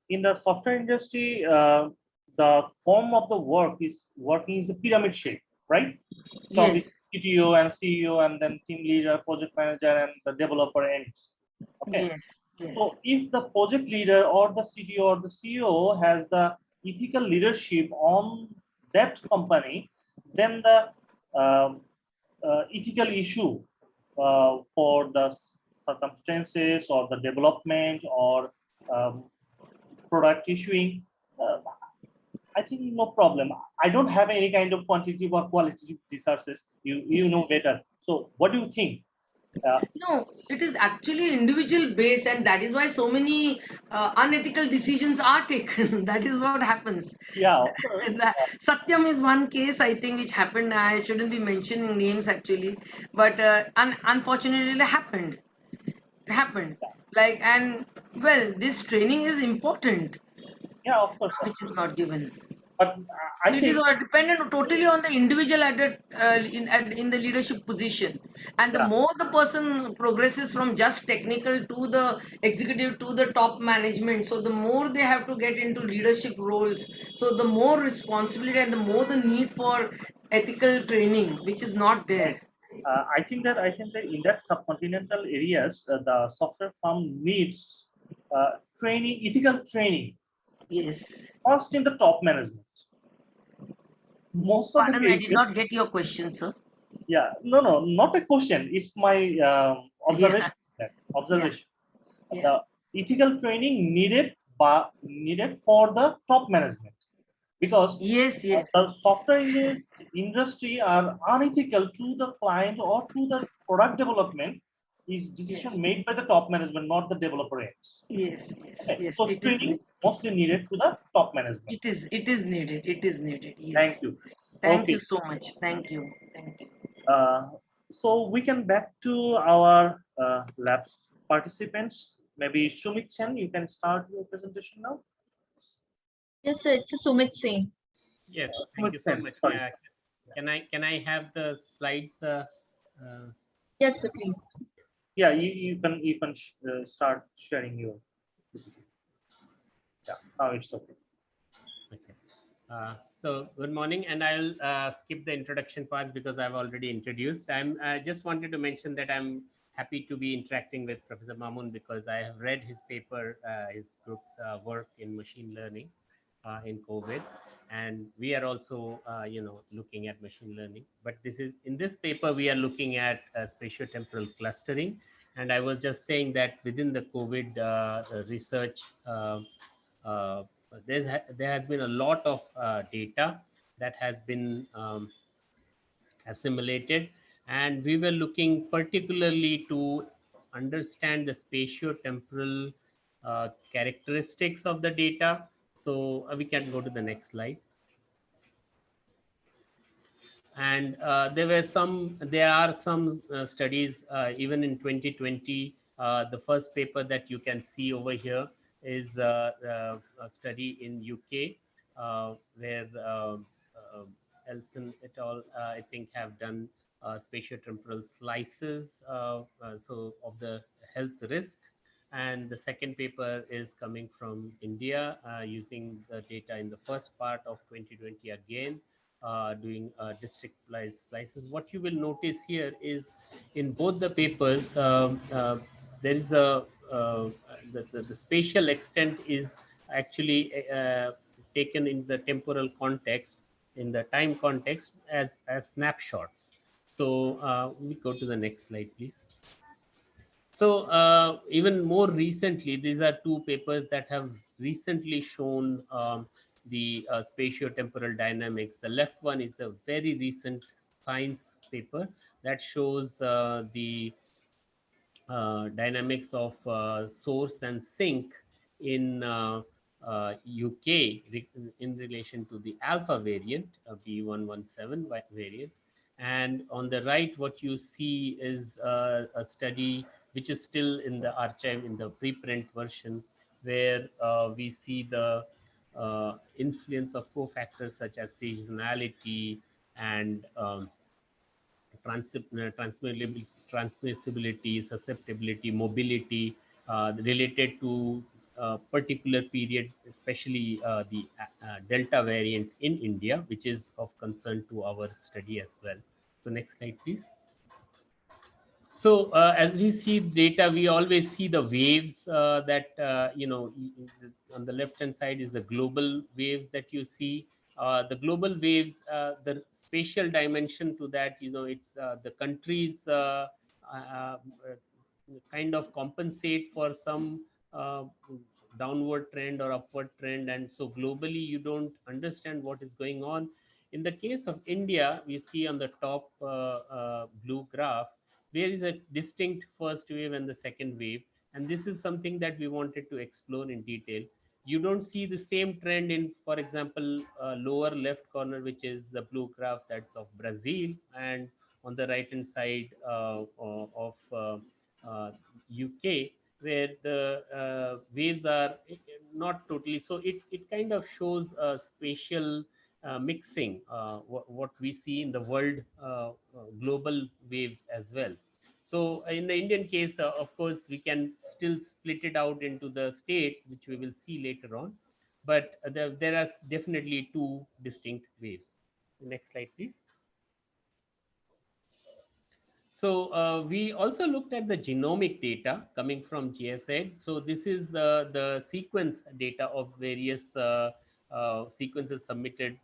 B: In the software industry, the form of the working is a pyramid shape, right? So with
H: Yes.
B: CTO and CEO, and then team leader, project manager, and the developer ends. Okay.
H: Yes. Yes.
B: So if the project leader or the CTO or the CEO has the ethical leadership on that company, then the ethical issue for the circumstances or the development or product issuing, I think no problem. I don't have any kind of quantitative or qualitative resources. You know better. So what do you think?
H: No, it is actually individual based, and that is why so many unethical decisions are taken. That is what happens.
B: Yeah, of course.
H: Satyam is one case, I think, which happened. I shouldn't be mentioning names actually, but unfortunately, it happened. It happened. And well, this training is important,
B: Yeah, of course.
H: which is not given.
B: But
H: So
B: I
H: it is
B: think
H: dependent totally on the individual in the leadership position, and the
B: yeah.
H: more the person progresses from just technical to the executive to the top management, so the more they have to get into leadership roles. So the more responsibility and the more the need for ethical training, which is not there.
B: I think that in that subcontinental areas, the software firm needs training, ethical training,
H: Yes.
B: first in the top management. Most of the
H: Pardon, I did
B: cases,
H: not get your question, sir.
B: yeah, no, not a question. It's my observation. Observation.
H: Yeah.
B: The ethical training needed for the top management. because
H: Yes, yes,
B: the software industry are unethical to the client or to the product development is decision
H: yes,
B: made by the top management, not the developer ends.
H: yes, yes,
B: Okay,
H: yes.
B: so training mostly needed to the top management.
H: It is needed. It is needed.
B: Thank
H: Yes.
B: you.
H: Thank you
B: Okay,
H: so much. Thank you. Thank you.
B: so we can back to our labs participants. Maybe Sumit Chen, you can start your presentation now.
A: Yes, sir, it's a Sumit Singh.
C: Yes, thank
B: Sumit
C: you so
B: Chen,
C: much.
B: sorry.
C: Can I have the slides?
A: Yes, sir, please.
B: Yeah, you can start sharing your. Yeah, now it's okay.
C: Okay. So good morning, and I'll skip the introduction parts because I've already introduced. I just wanted to mention that I'm happy to be interacting with Professor Mamoon because I have read his paper, his group's work in machine learning in COVID, and we are also, looking at machine learning. But in this paper we are looking at spatiotemporal clustering, and I was just saying that within the COVID research. Uh, there has been a lot of data that has been assimilated, and we were looking particularly to understand the spatio-temporal characteristics of the data. So we can go to the next slide. And there are some studies even in 2020. The first paper that you can see over here is a study in UK where Elson et al. I think have done spatiotemporal slices so of the health risk. And the second paper is coming from India using the data in the first part of 2020 again, doing district slices. What you will notice here is in both the papers, there is the spatial extent is actually taken in the temporal context, in the time context as snapshots. So we go to the next slide, please. So even more recently, these are two papers that have recently shown the spatio-temporal dynamics. The left one is a very recent science paper that shows the dynamics of source and sink in UK in relation to the alpha variant of B117 variant. And on the right, what you see is a study which is still in the archive in the preprint version, where we see the influence of cofactors such as seasonality and transmissibility, susceptibility, mobility related to particular period, especially the Delta variant in India, which is of concern to our study as well. So next slide, please. So as we see data, we always see the waves that on the left hand side is the global waves that you see. The global waves, the spatial dimension to that, it's the countries uh, kind of compensate for some downward trend or upward trend, and so globally you don't understand what is going on. In the case of India, we see on the top blue graph, there is a distinct first wave and the second wave, and this is something that we wanted to explore in detail. You don't see the same trend in, for example, lower left corner, which is the blue graph, that's of Brazil, and on the right hand side of UK, where the waves are not totally. So it kind of shows a spatial mixing, what we see in the world global waves as well. So in the Indian case, of course, we can still split it out into the states, which we will see later on. But there are definitely two distinct waves. Next slide, please. So we also looked at the genomic data coming from GSA. So this is the sequence data of various sequences submitted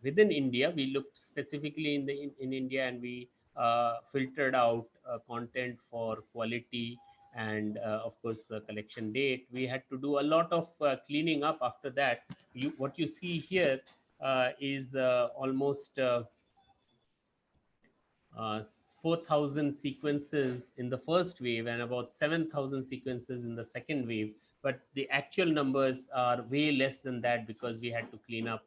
C: within India. We looked specifically in India, and we filtered out content for quality and of course the collection date. We had to do a lot of cleaning up after that. What you see here is almost 4,000 sequences in the first wave and about 7,000 sequences in the second wave. But the actual numbers are way less than that because we had to clean up,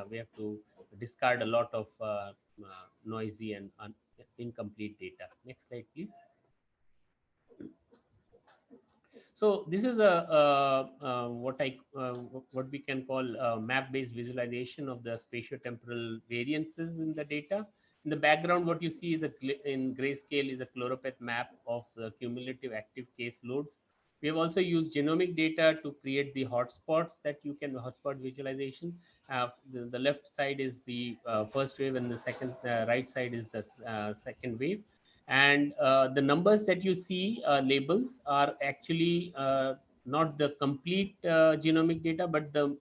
C: we have to discard a lot of noisy and incomplete data. Next slide, please. So this is what we can call a map-based visualization of the spatiotemporal variances in the data. In the background, what you see is in grayscale is a choropleth map of the cumulative active case loads. We have also used genomic data to create the hotspots that you can hotspot visualization. The left side is the first wave, and the second right side is the second wave. And the numbers that you see labels are actually not the complete genomic data, but uh,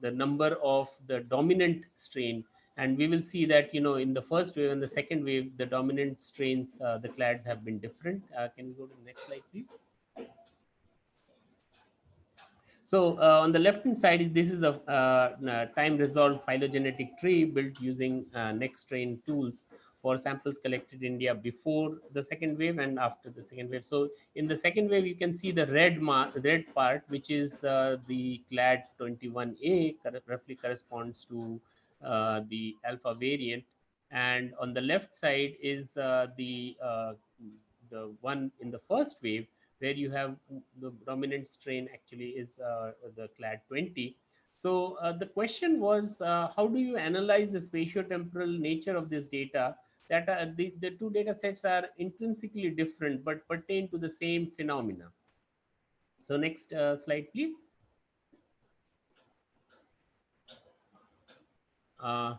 C: the number of the dominant strain. And we will see that, in the first wave and the second wave, the dominant strains, the clades have been different. Can you go to the next slide, please? So on the left hand side, this is a time resolved phylogenetic tree built using next-strain tools for samples collected in India before the second wave and after the second wave. So in the second wave, you can see the red part, which is the clade 21A, roughly corresponds to the alpha variant. And on the left side is the one in the first wave, where you have the dominant strain actually is the clade 20. So the question was, how do you analyze the spatiotemporal nature of this data? That the two data sets are intrinsically different but pertain to the same phenomena. So next slide, please. Uh,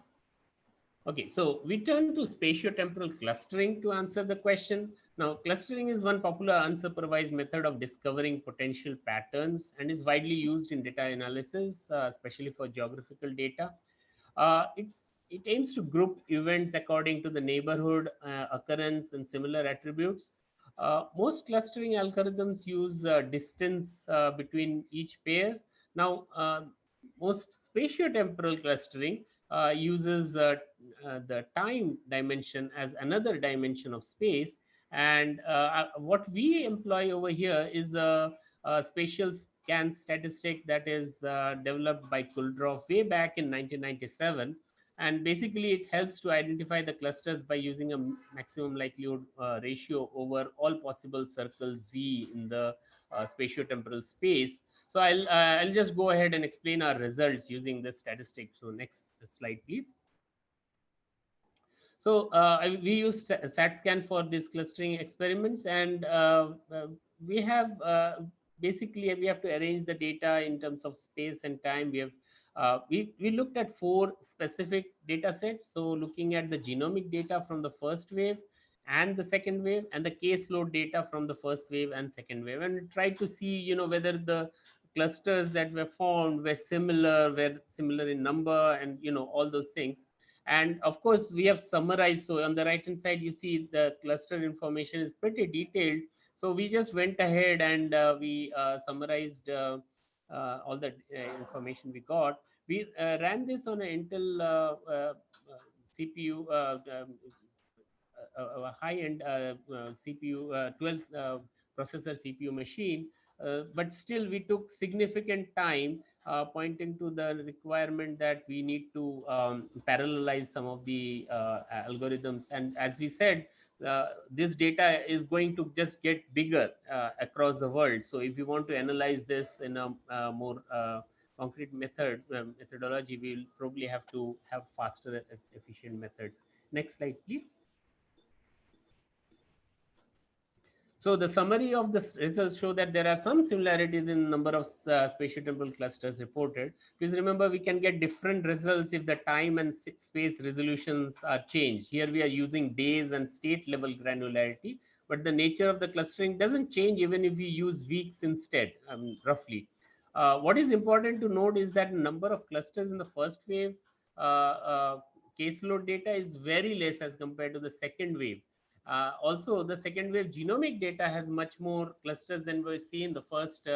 C: Okay, so we turn to spatiotemporal clustering to answer the question. Now, clustering is one popular unsupervised method of discovering potential patterns and is widely used in data analysis, especially for geographical data. It aims to group events according to the neighborhood, occurrence, and similar attributes. Most clustering algorithms use distance between each pairs. Now, most spatiotemporal clustering uses the time dimension as another dimension of space. And what we employ over here is a spatial scan statistic that is developed by Kuldorff way back in 1997. And basically, it helps to identify the clusters by using a maximum likelihood ratio over all possible circles Z in the spatiotemporal space. So I'll just go ahead and explain our results using this statistic. So next slide, please. So we use SAT-scan for these clustering experiments, and we have basically we have to arrange the data in terms of space and time. We looked at 4 specific data sets. So looking at the genomic data from the first wave and the second wave, and the case load data from the first wave and second wave, and tried to see whether the clusters that were formed were similar in number, and all those things. And of course, we have summarized. So on the right hand side, you see the cluster information is pretty detailed. So we just went ahead and we summarized all the information we got. We ran this on an Intel CPU, a high-end CPU, 12 processor CPU machine. But still, we took significant time, pointing to the requirement that we need to parallelize some of the algorithms. And as we said, this data is going to just get bigger across the world. So if you want to analyze this in a more concrete methodology, we'll probably have to have faster, efficient methods. Next slide, please. So the summary of the results show that there are some similarities in number of spatiotemporal clusters reported. Please remember, we can get different results if the time and space resolutions are changed. Here we are using days and state level granularity, but the nature of the clustering doesn't change even if we use weeks instead, roughly. What is important to note is that number of clusters in the first wave caseload data is very less as compared to the second wave. Also, the second wave genomic data has much more clusters than we see in the first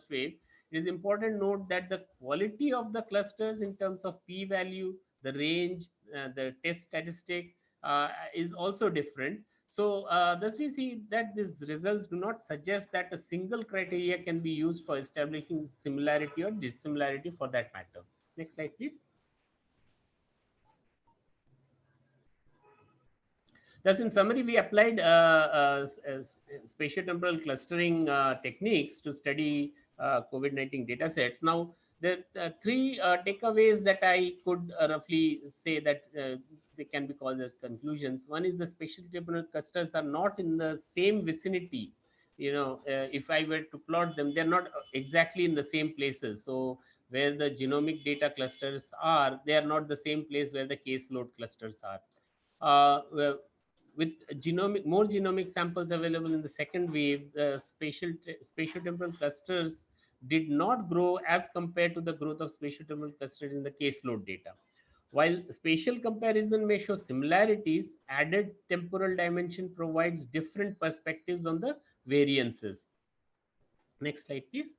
C: wave. it is important to note that the quality of the clusters in terms of p-value, the range, the test statistic is also different. So thus we see that these results do not suggest that a single criteria can be used for establishing similarity or dissimilarity for that matter. Next slide, please. Thus, in summary, we applied spatiotemporal clustering techniques to study COVID-19 data sets. Now, the three takeaways that I could roughly say that they can be called as conclusions. One is the spatiotemporal clusters are not in the same vicinity. If I were to plot them, they're not exactly in the same places. So, where the genomic data clusters are, they are not the same place where the caseload clusters are. With more genomic samples available in the second wave, the spatiotemporal clusters did not grow as compared to the growth of spatiotemporal clusters in the caseload data. While spatial comparison may show similarities, added temporal dimension provides different perspectives on the variances. Next slide, please.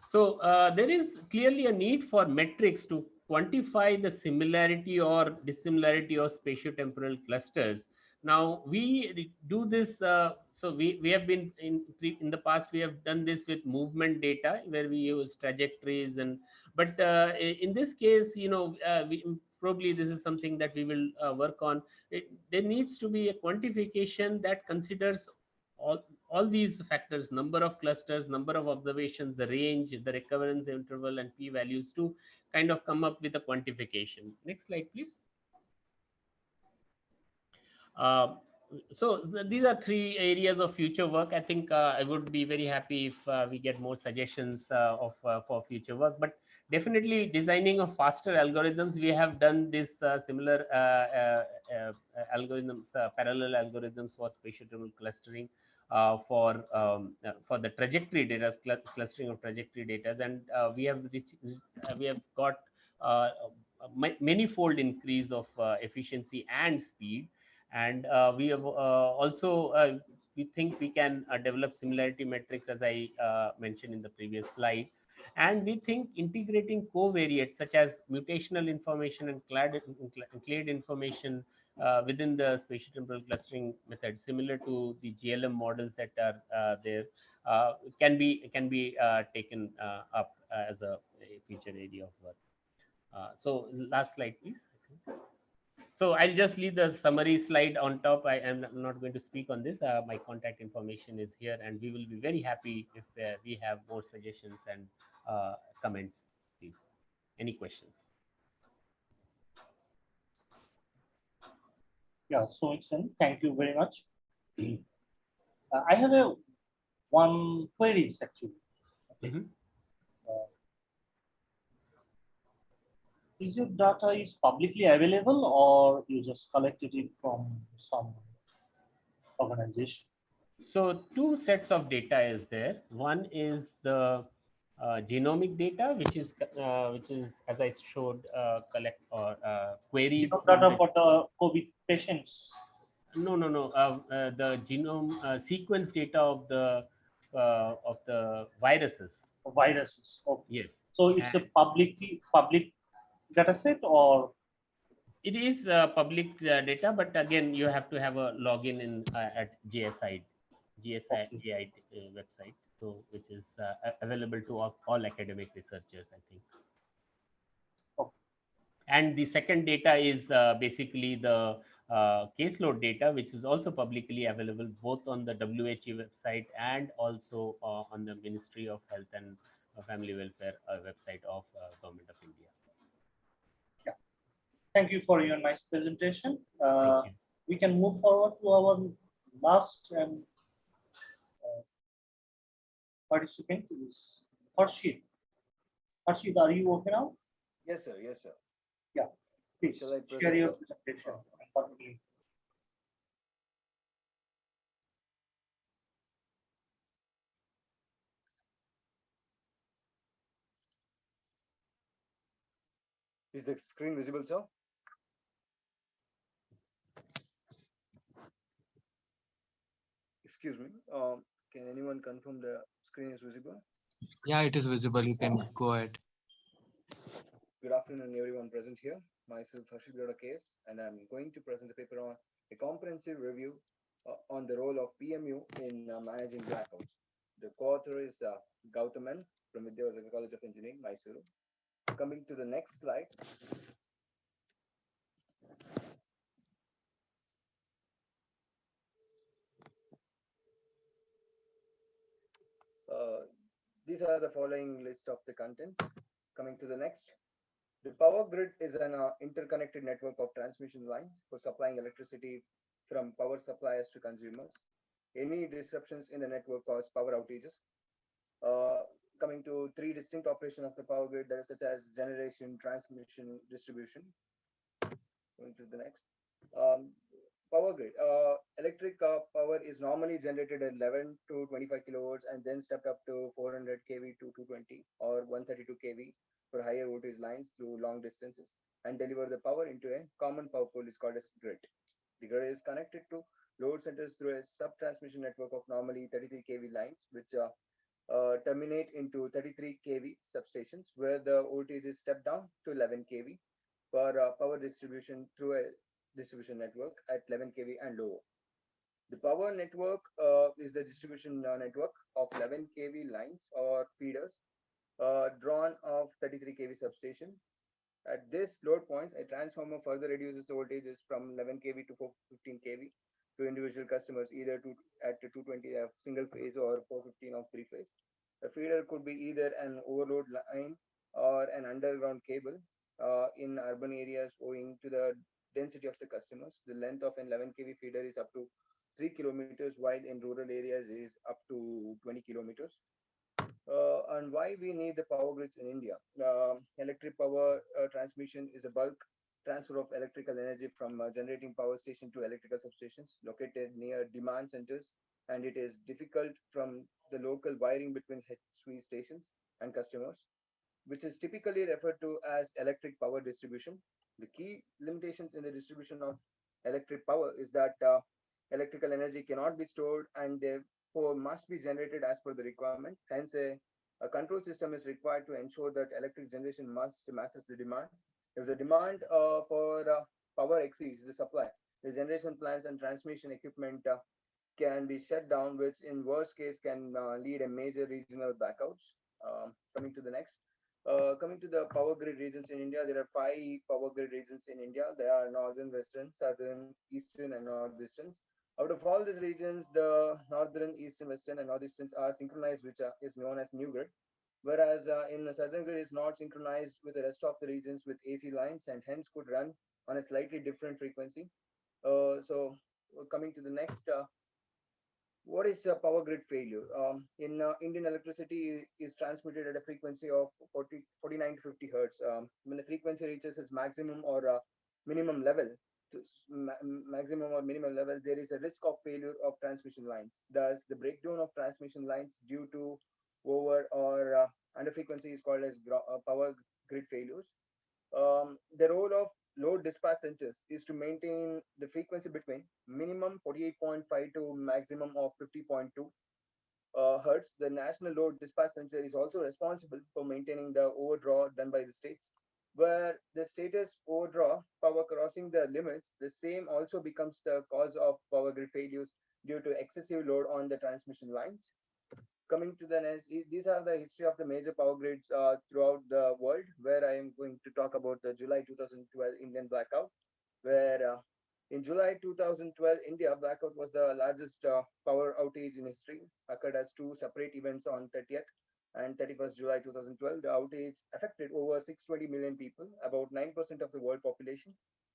C: So there is clearly a need for metrics to quantify the similarity or dissimilarity of spatiotemporal clusters. Now do this. So we have been in the past we have done this with movement data where we use trajectories but in this case, probably this is something that we will work on. There needs to be a quantification that considers all these factors, number of clusters, number of observations, the range, the recurrence interval, and p-values to kind of come up with a quantification. Next slide, please. These are three areas of future work. I think I would be very happy if we get more suggestions for future work. But definitely designing of faster algorithms. We have done this similar algorithms, parallel algorithms for spatiotemporal clustering for the trajectory data, clustering of trajectory data, and we have got many-fold increase of efficiency and speed. And we have we think we can develop similarity metrics, as I mentioned in the previous slide. And we think integrating covariates such as mutational information and clade information within the spatiotemporal clustering method, similar to the GLM models that are there, can be taken up as a future area of work. So last slide, please. So I'll just leave the summary slide on top. I am not going to speak on this. My contact information is here, and we will be very happy if we have more suggestions and comments, please. Any questions?
B: Yeah, so excellent. Thank you very much. I have one queries actually. Okay. Is your data is publicly available, or you just collected it from some organization?
C: So two sets of data is there. One is the genomic data, which is as I showed, collect or queried
B: Genome
C: from
B: data for the COVID patients.
C: No. The genome sequence data of the viruses.
B: Viruses. Okay.
C: Yes.
B: So it's a public data set, or
C: it is public data, but again, you have to have a login in at GSI website, so which is available to all academic researchers, I think.
B: Okay.
C: And the second data is basically the caseload data, which is also publicly available both on the WHO website and also on the Ministry of Health and Family Welfare website of Government of India.
B: Yeah. Thank you for your nice presentation.
C: Thank you.
B: We can move forward to our last participant, is Harshit. Harshit, are you okay now?
G: Yes, sir. Yes, sir.
B: Yeah, please
G: Shall I
B: share
G: present,
B: your
G: sir?
B: presentation.
G: Is the screen visible, sir? Excuse me. Can anyone confirm the screen is visible?
I: Yeah, it is visible. You can go ahead.
G: Good afternoon, everyone present here. Myself, Harshit Gowda KS, and I'm going to present a paper on a comprehensive review on the role of PMU in managing blackouts. The co-author is Gautaman from Vidyavardhaka College of Engineering, Mysuru. Coming to the next slide. Uh, these are the following list of the contents. Coming to the next. The power grid is an interconnected network of transmission lines for supplying electricity from power suppliers to consumers. Any disruptions in the network cause power outages. Uh, Coming to three distinct operations of the power grid, that is such as generation, transmission, distribution. Going to the next. Um, Power grid. Electric power is normally generated at 11 to 25 kilovolts and then stepped up to 400 kV to 220 or 132 kV for higher voltage lines through long distances and deliver the power into a common power pool is called as grid. The grid is connected to load centers through a sub-transmission network of normally 33 kV lines, which terminate into 33 kV substations where the voltage is stepped down to 11 kV for power distribution through a distribution network at 11 kV and lower. The power network is the distribution network of 11 kV lines or feeders drawn off 33 kV substation. At this load points, a transformer further reduces the voltages from 11 kV to 415 kV to individual customers, either to at 220 of single phase or 415 of three phase. A feeder could be either an overload line or an underground cable. In urban areas, owing to the density of the customers, the length of an 11 kV feeder is up to 3 kilometers, while in rural areas is up to 20 kilometers. And why we need the power grids in India. Electric power transmission is a bulk transfer of electrical energy from generating power station to electrical substations located near demand centers, and it is difficult from the local wiring between HV stations and customers, which is typically referred to as electric power distribution. The key limitations in the distribution of electric power is that electrical energy cannot be stored and therefore must be generated as per the requirement. Hence, a control system is required to ensure that electric generation must matches the demand. If the demand for power exceeds the supply, the generation plants and transmission equipment can be shut down, which in worst case can lead a major regional blackouts. Coming to the next. Coming to the power grid regions in India, there are 5 power grid regions in India. They are northern, western, southern, eastern, and northeastern. Out of all these regions, the northern, eastern, western, and northeasterns are synchronized, which is known as new grid. Whereas in the southern grid is not synchronized with the rest of the regions with AC lines and hence could run on a slightly different frequency. Coming to the next, what is a power grid failure? In Indian electricity is transmitted at a frequency of 49 to 50 hertz. When the frequency reaches its maximum or minimum level, maximum or minimum level, there is a risk of failure of transmission lines. Thus, the breakdown of transmission lines due to over or under frequency is called as power grid failures. The role of load dispatch centers is to maintain the frequency between minimum 48.5 to maximum of 50.2 hertz. The National Load Dispatch Center is also responsible for maintaining the overdraw done by the states. Where the status overdraw power crossing the limits, the same also becomes the cause of power grid failures due to excessive load on the transmission lines. Coming to the next, these are the history of the major power grids throughout the world, where I am going to talk about the July 2012 Indian blackout, where in July 2012, India blackout was the largest power outage in history, occurred as two separate events on 30th and 31st July 2012. The outage affected over 620 million people, about 9% of the world population,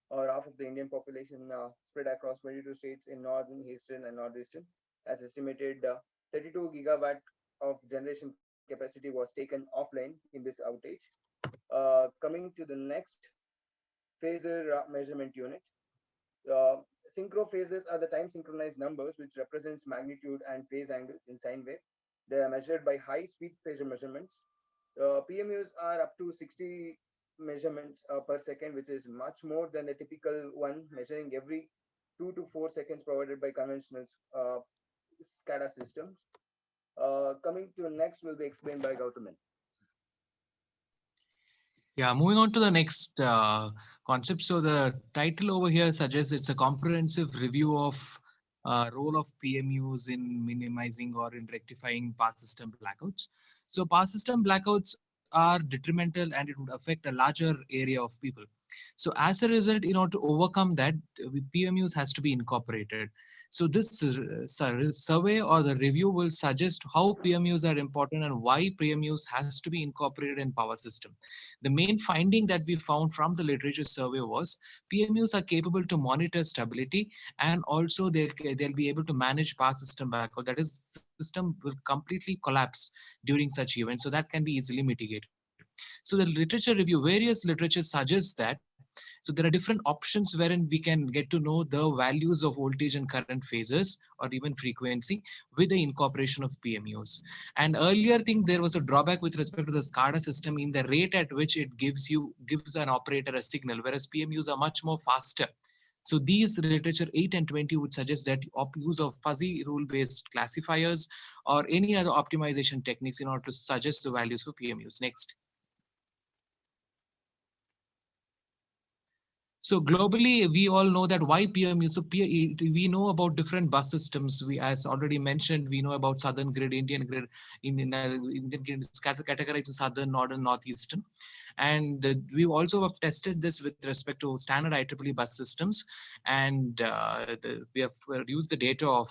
G: or half of the Indian population, spread across 22 states in northern, eastern, and northeastern. As estimated, 32 gigawatt of generation capacity was taken offline in this outage. Coming to the next, phasor measurement unit. Uh, Synchro phases are the time synchronized numbers which represents magnitude and phase angles in sine wave. They are measured by high speed phasor measurements. PMUs are up to 60 measurements per second, which is much more than the typical one measuring every 2 to 4 seconds provided by conventional SCADA systems. Coming to next will be explained by Gautaman.
I: Yeah, moving on to the next concept. So the title over here suggests it's a comprehensive review of role of PMUs in minimizing or in rectifying power system blackouts. So power system blackouts are detrimental and it would affect a larger area of people. So as a result, in order to overcome that, PMUs has to be incorporated. So this survey or the review will suggest how PMUs are important and why PMUs has to be incorporated in power system. The main finding that we found from the literature survey was PMUs are capable to monitor stability, and also they'll be able to manage power system blackout. That is, system will completely collapse during such events. So that can be easily mitigated. So the literature review, various literature suggests that. So there are different options wherein we can get to know the values of voltage and current phases or even frequency with the incorporation of PMUs. And earlier thing, there was a drawback with respect to the SCADA system in the rate at which it gives an operator a signal, whereas PMUs are much more faster. So these literature 8 and 20 would suggest that use of fuzzy rule-based classifiers or any other optimization techniques in order to suggest the values for PMUs. Next. So globally, we all know that why PMU. So we know about different bus systems. We, as already mentioned, we know about Southern Grid, Indian Grid. Indian Grid is categorized to Southern, Northern, Northeastern, and we also have tested this with respect to standard IEEE bus systems, and we have used the data of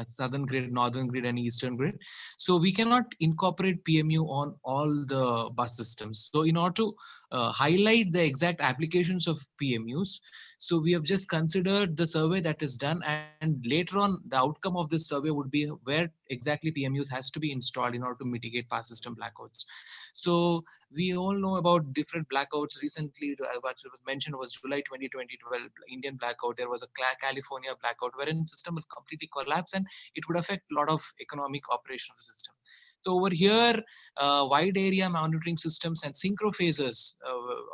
I: Southern Grid, Northern Grid, and Eastern Grid. So we cannot incorporate PMU on all the bus systems. So in order to highlight the exact applications of PMUs, so we have just considered the survey that is done, and later on the outcome of this survey would be where exactly PMUs has to be installed in order to mitigate power system blackouts. So we all know about different blackouts. Recently, what was mentioned was July 2012 Indian blackout. There was a California blackout wherein system will completely collapse and it would affect a lot of economic operation of the system. So over here, wide area monitoring systems and synchro phases,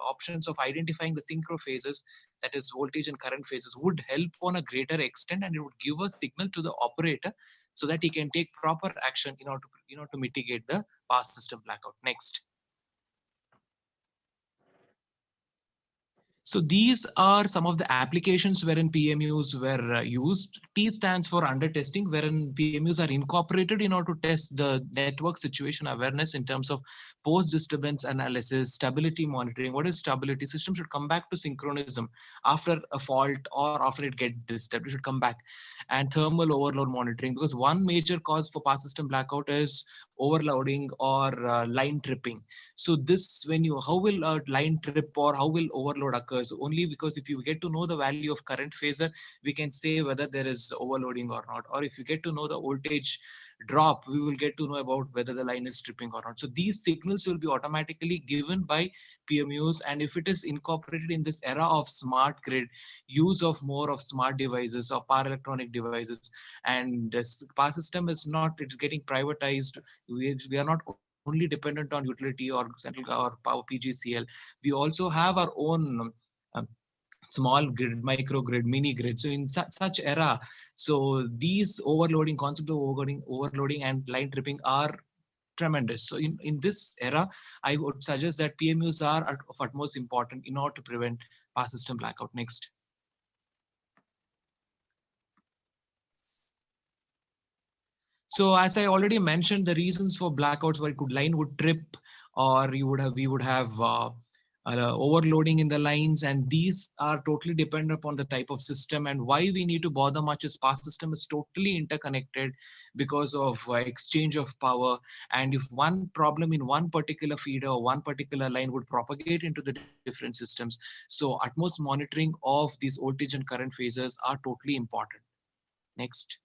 I: options of identifying the synchro phases, that is voltage and current phases, would help on a greater extent, and it would give a signal to the operator so that he can take proper action in order to mitigate the power system blackout. Next. So these are some of the applications wherein PMUs were used. T stands for under testing, wherein PMUs are incorporated in order to test the network situation awareness in terms of post disturbance analysis, stability monitoring. What is stability? System should come back to synchronism after a fault or after it gets disturbed. It should come back. And thermal overload monitoring, because one major cause for power system blackout is overloading or line tripping. So this, how will a line trip or how will overload occurs? Only because if you get to know the value of current phasor, we can say whether there is overloading or not. Or if you get to know the voltage drop, we will get to know about whether the line is tripping or not. So these signals will be automatically given by PMUs. And if it is incorporated in this era of smart grid, use of more of smart devices or power electronic devices, and this power system is not, it's getting privatized. We are not only dependent on utility or central or power PGCL. We also have our own small grid, micro grid, mini grid. So in such era, so these concept of overloading and line tripping are tremendous. So in this era, I would suggest that PMUs are of utmost important in order to prevent power system blackout. Next. So as I already mentioned, the reasons for blackouts where line would trip, or we would have overloading in the lines, and these are totally dependent upon the type of system. And why we need to bother much is power system is totally interconnected because of exchange of power. And if one problem in one particular feeder or one particular line would propagate into the different systems, so utmost monitoring of these voltage and current phases are totally important. Next.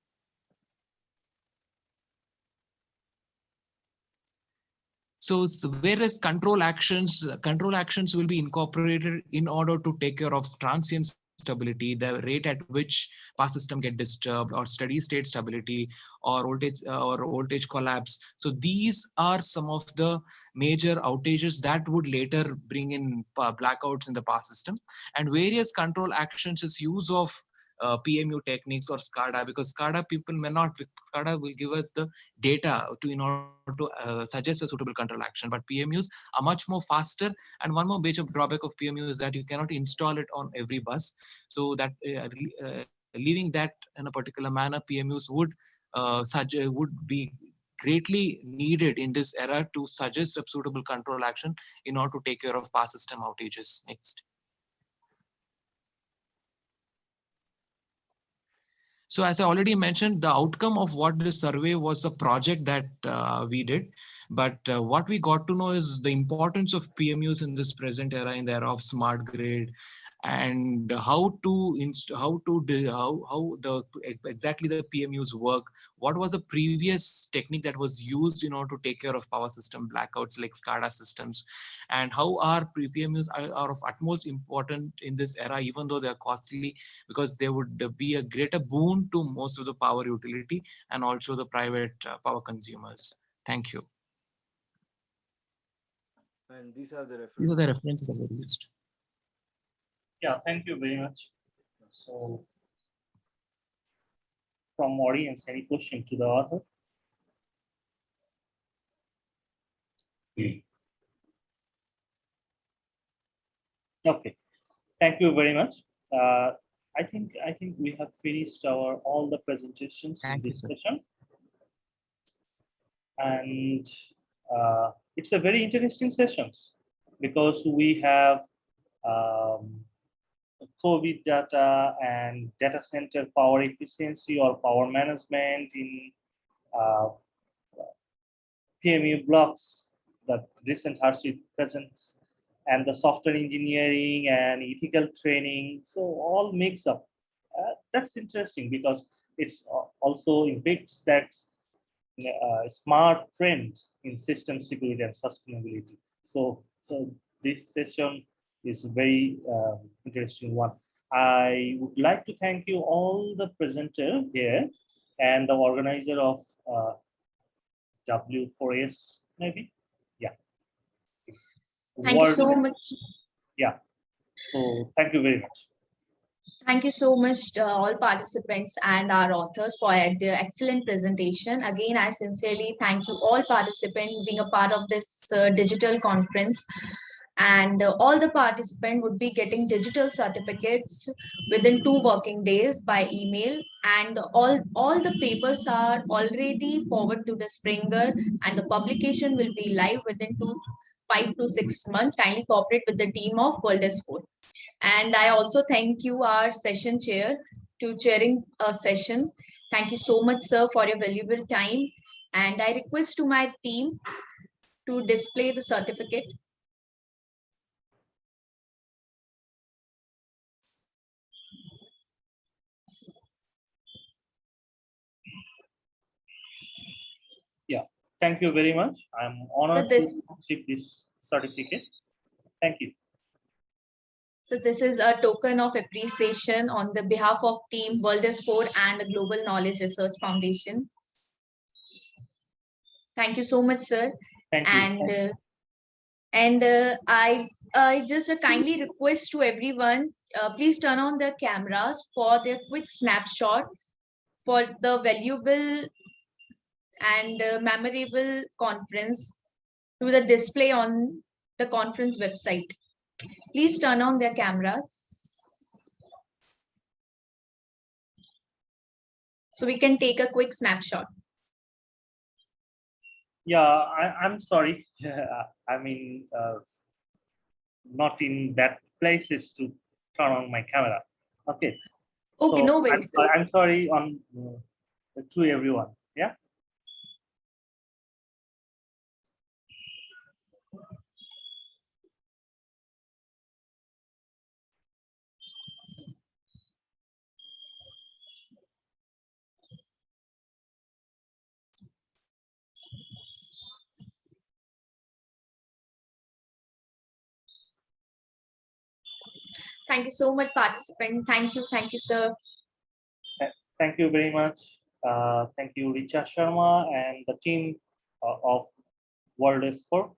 I: So various control actions will be incorporated in order to take care of transient stability, the rate at which power system get disturbed, or steady state stability, or voltage collapse. So these are some of the major outages that would later bring in blackouts in the power system. And various control actions is use of PMU techniques or SCADA, because SCADA people may not. SCADA will give us the data to in order to suggest a suitable control action, but PMUs are much more faster. And one more major drawback of PMU is that you cannot install it on every bus. So that leaving that in a particular manner, PMUs would be greatly needed in this era to suggest a suitable control action in order to take care of past system outages. Next. So as I already mentioned, the outcome of what this survey was the project that we did. But what we got to know is the importance of PMUs in this present era, in the era of smart grid, and how exactly the PMUs work. What was the previous technique that was used in order to take care of power system blackouts like SCADA systems, and how our PMUs are of utmost important in this era, even though they are costly, because they would be a greater boon to most of the power utility and also the private power consumers. Thank you.
G: And these are the references.
I: These are the references that were used.
B: Yeah, thank you very much. So, from audience, any question to the author? Okay, thank you very much. I think we have finished all the presentations in
I: Thank you,
B: this
I: sir.
B: session, and it's a very interesting sessions because we have COVID data and data center power efficiency or power management in PMU blocks that recent Harshit presents, and the software engineering and ethical training. So all mix up. That's interesting because it's also impacts that smart trend in system security and sustainability. So this session is very interesting one. I would like to thank you all the presenter here and the organizer of W4S maybe. Yeah.
A: Thank you so much.
B: Yeah. So thank you very much.
A: Thank you so much to all participants and our authors for their excellent presentation. Again, I sincerely thank you all participants being a part of this digital conference. And all the participants would be getting digital certificates within 2 working days by email. And all the papers are already forwarded to the Springer, and the publication will be live within 5 to 6 months. Kindly cooperate with the team of World S4. And I also thank you, our session chair, to chairing a session. Thank you so much, sir, for your valuable time. And I request to my team to display the certificate.
B: Yeah, thank you very much. I'm honored to receive this certificate. Thank you.
A: So this is a token of appreciation on the behalf of Team World S4 and the Global Knowledge Research Foundation. Thank you so much, sir.
B: Thank you.
A: And I just a kindly request to everyone, please turn on their cameras for their quick snapshot for the valuable and memorable conference to the display on the conference website. Please turn on their cameras so we can take a quick snapshot.
B: Yeah, I'm sorry. I mean, not in that places to turn on my camera. Okay.
A: Okay,
B: so
A: no worries.
B: I'm sorry on to everyone. Yeah.
A: Thank you so much, participant. Thank you, sir.
B: Thank you very much. Thank you, Richa Sharma and the team of World S4.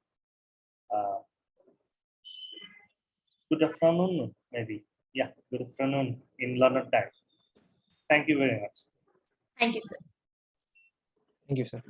B: Good afternoon, maybe. Yeah, good afternoon in London time. Thank you very much.
A: Thank you, sir.
E: Thank you, sir.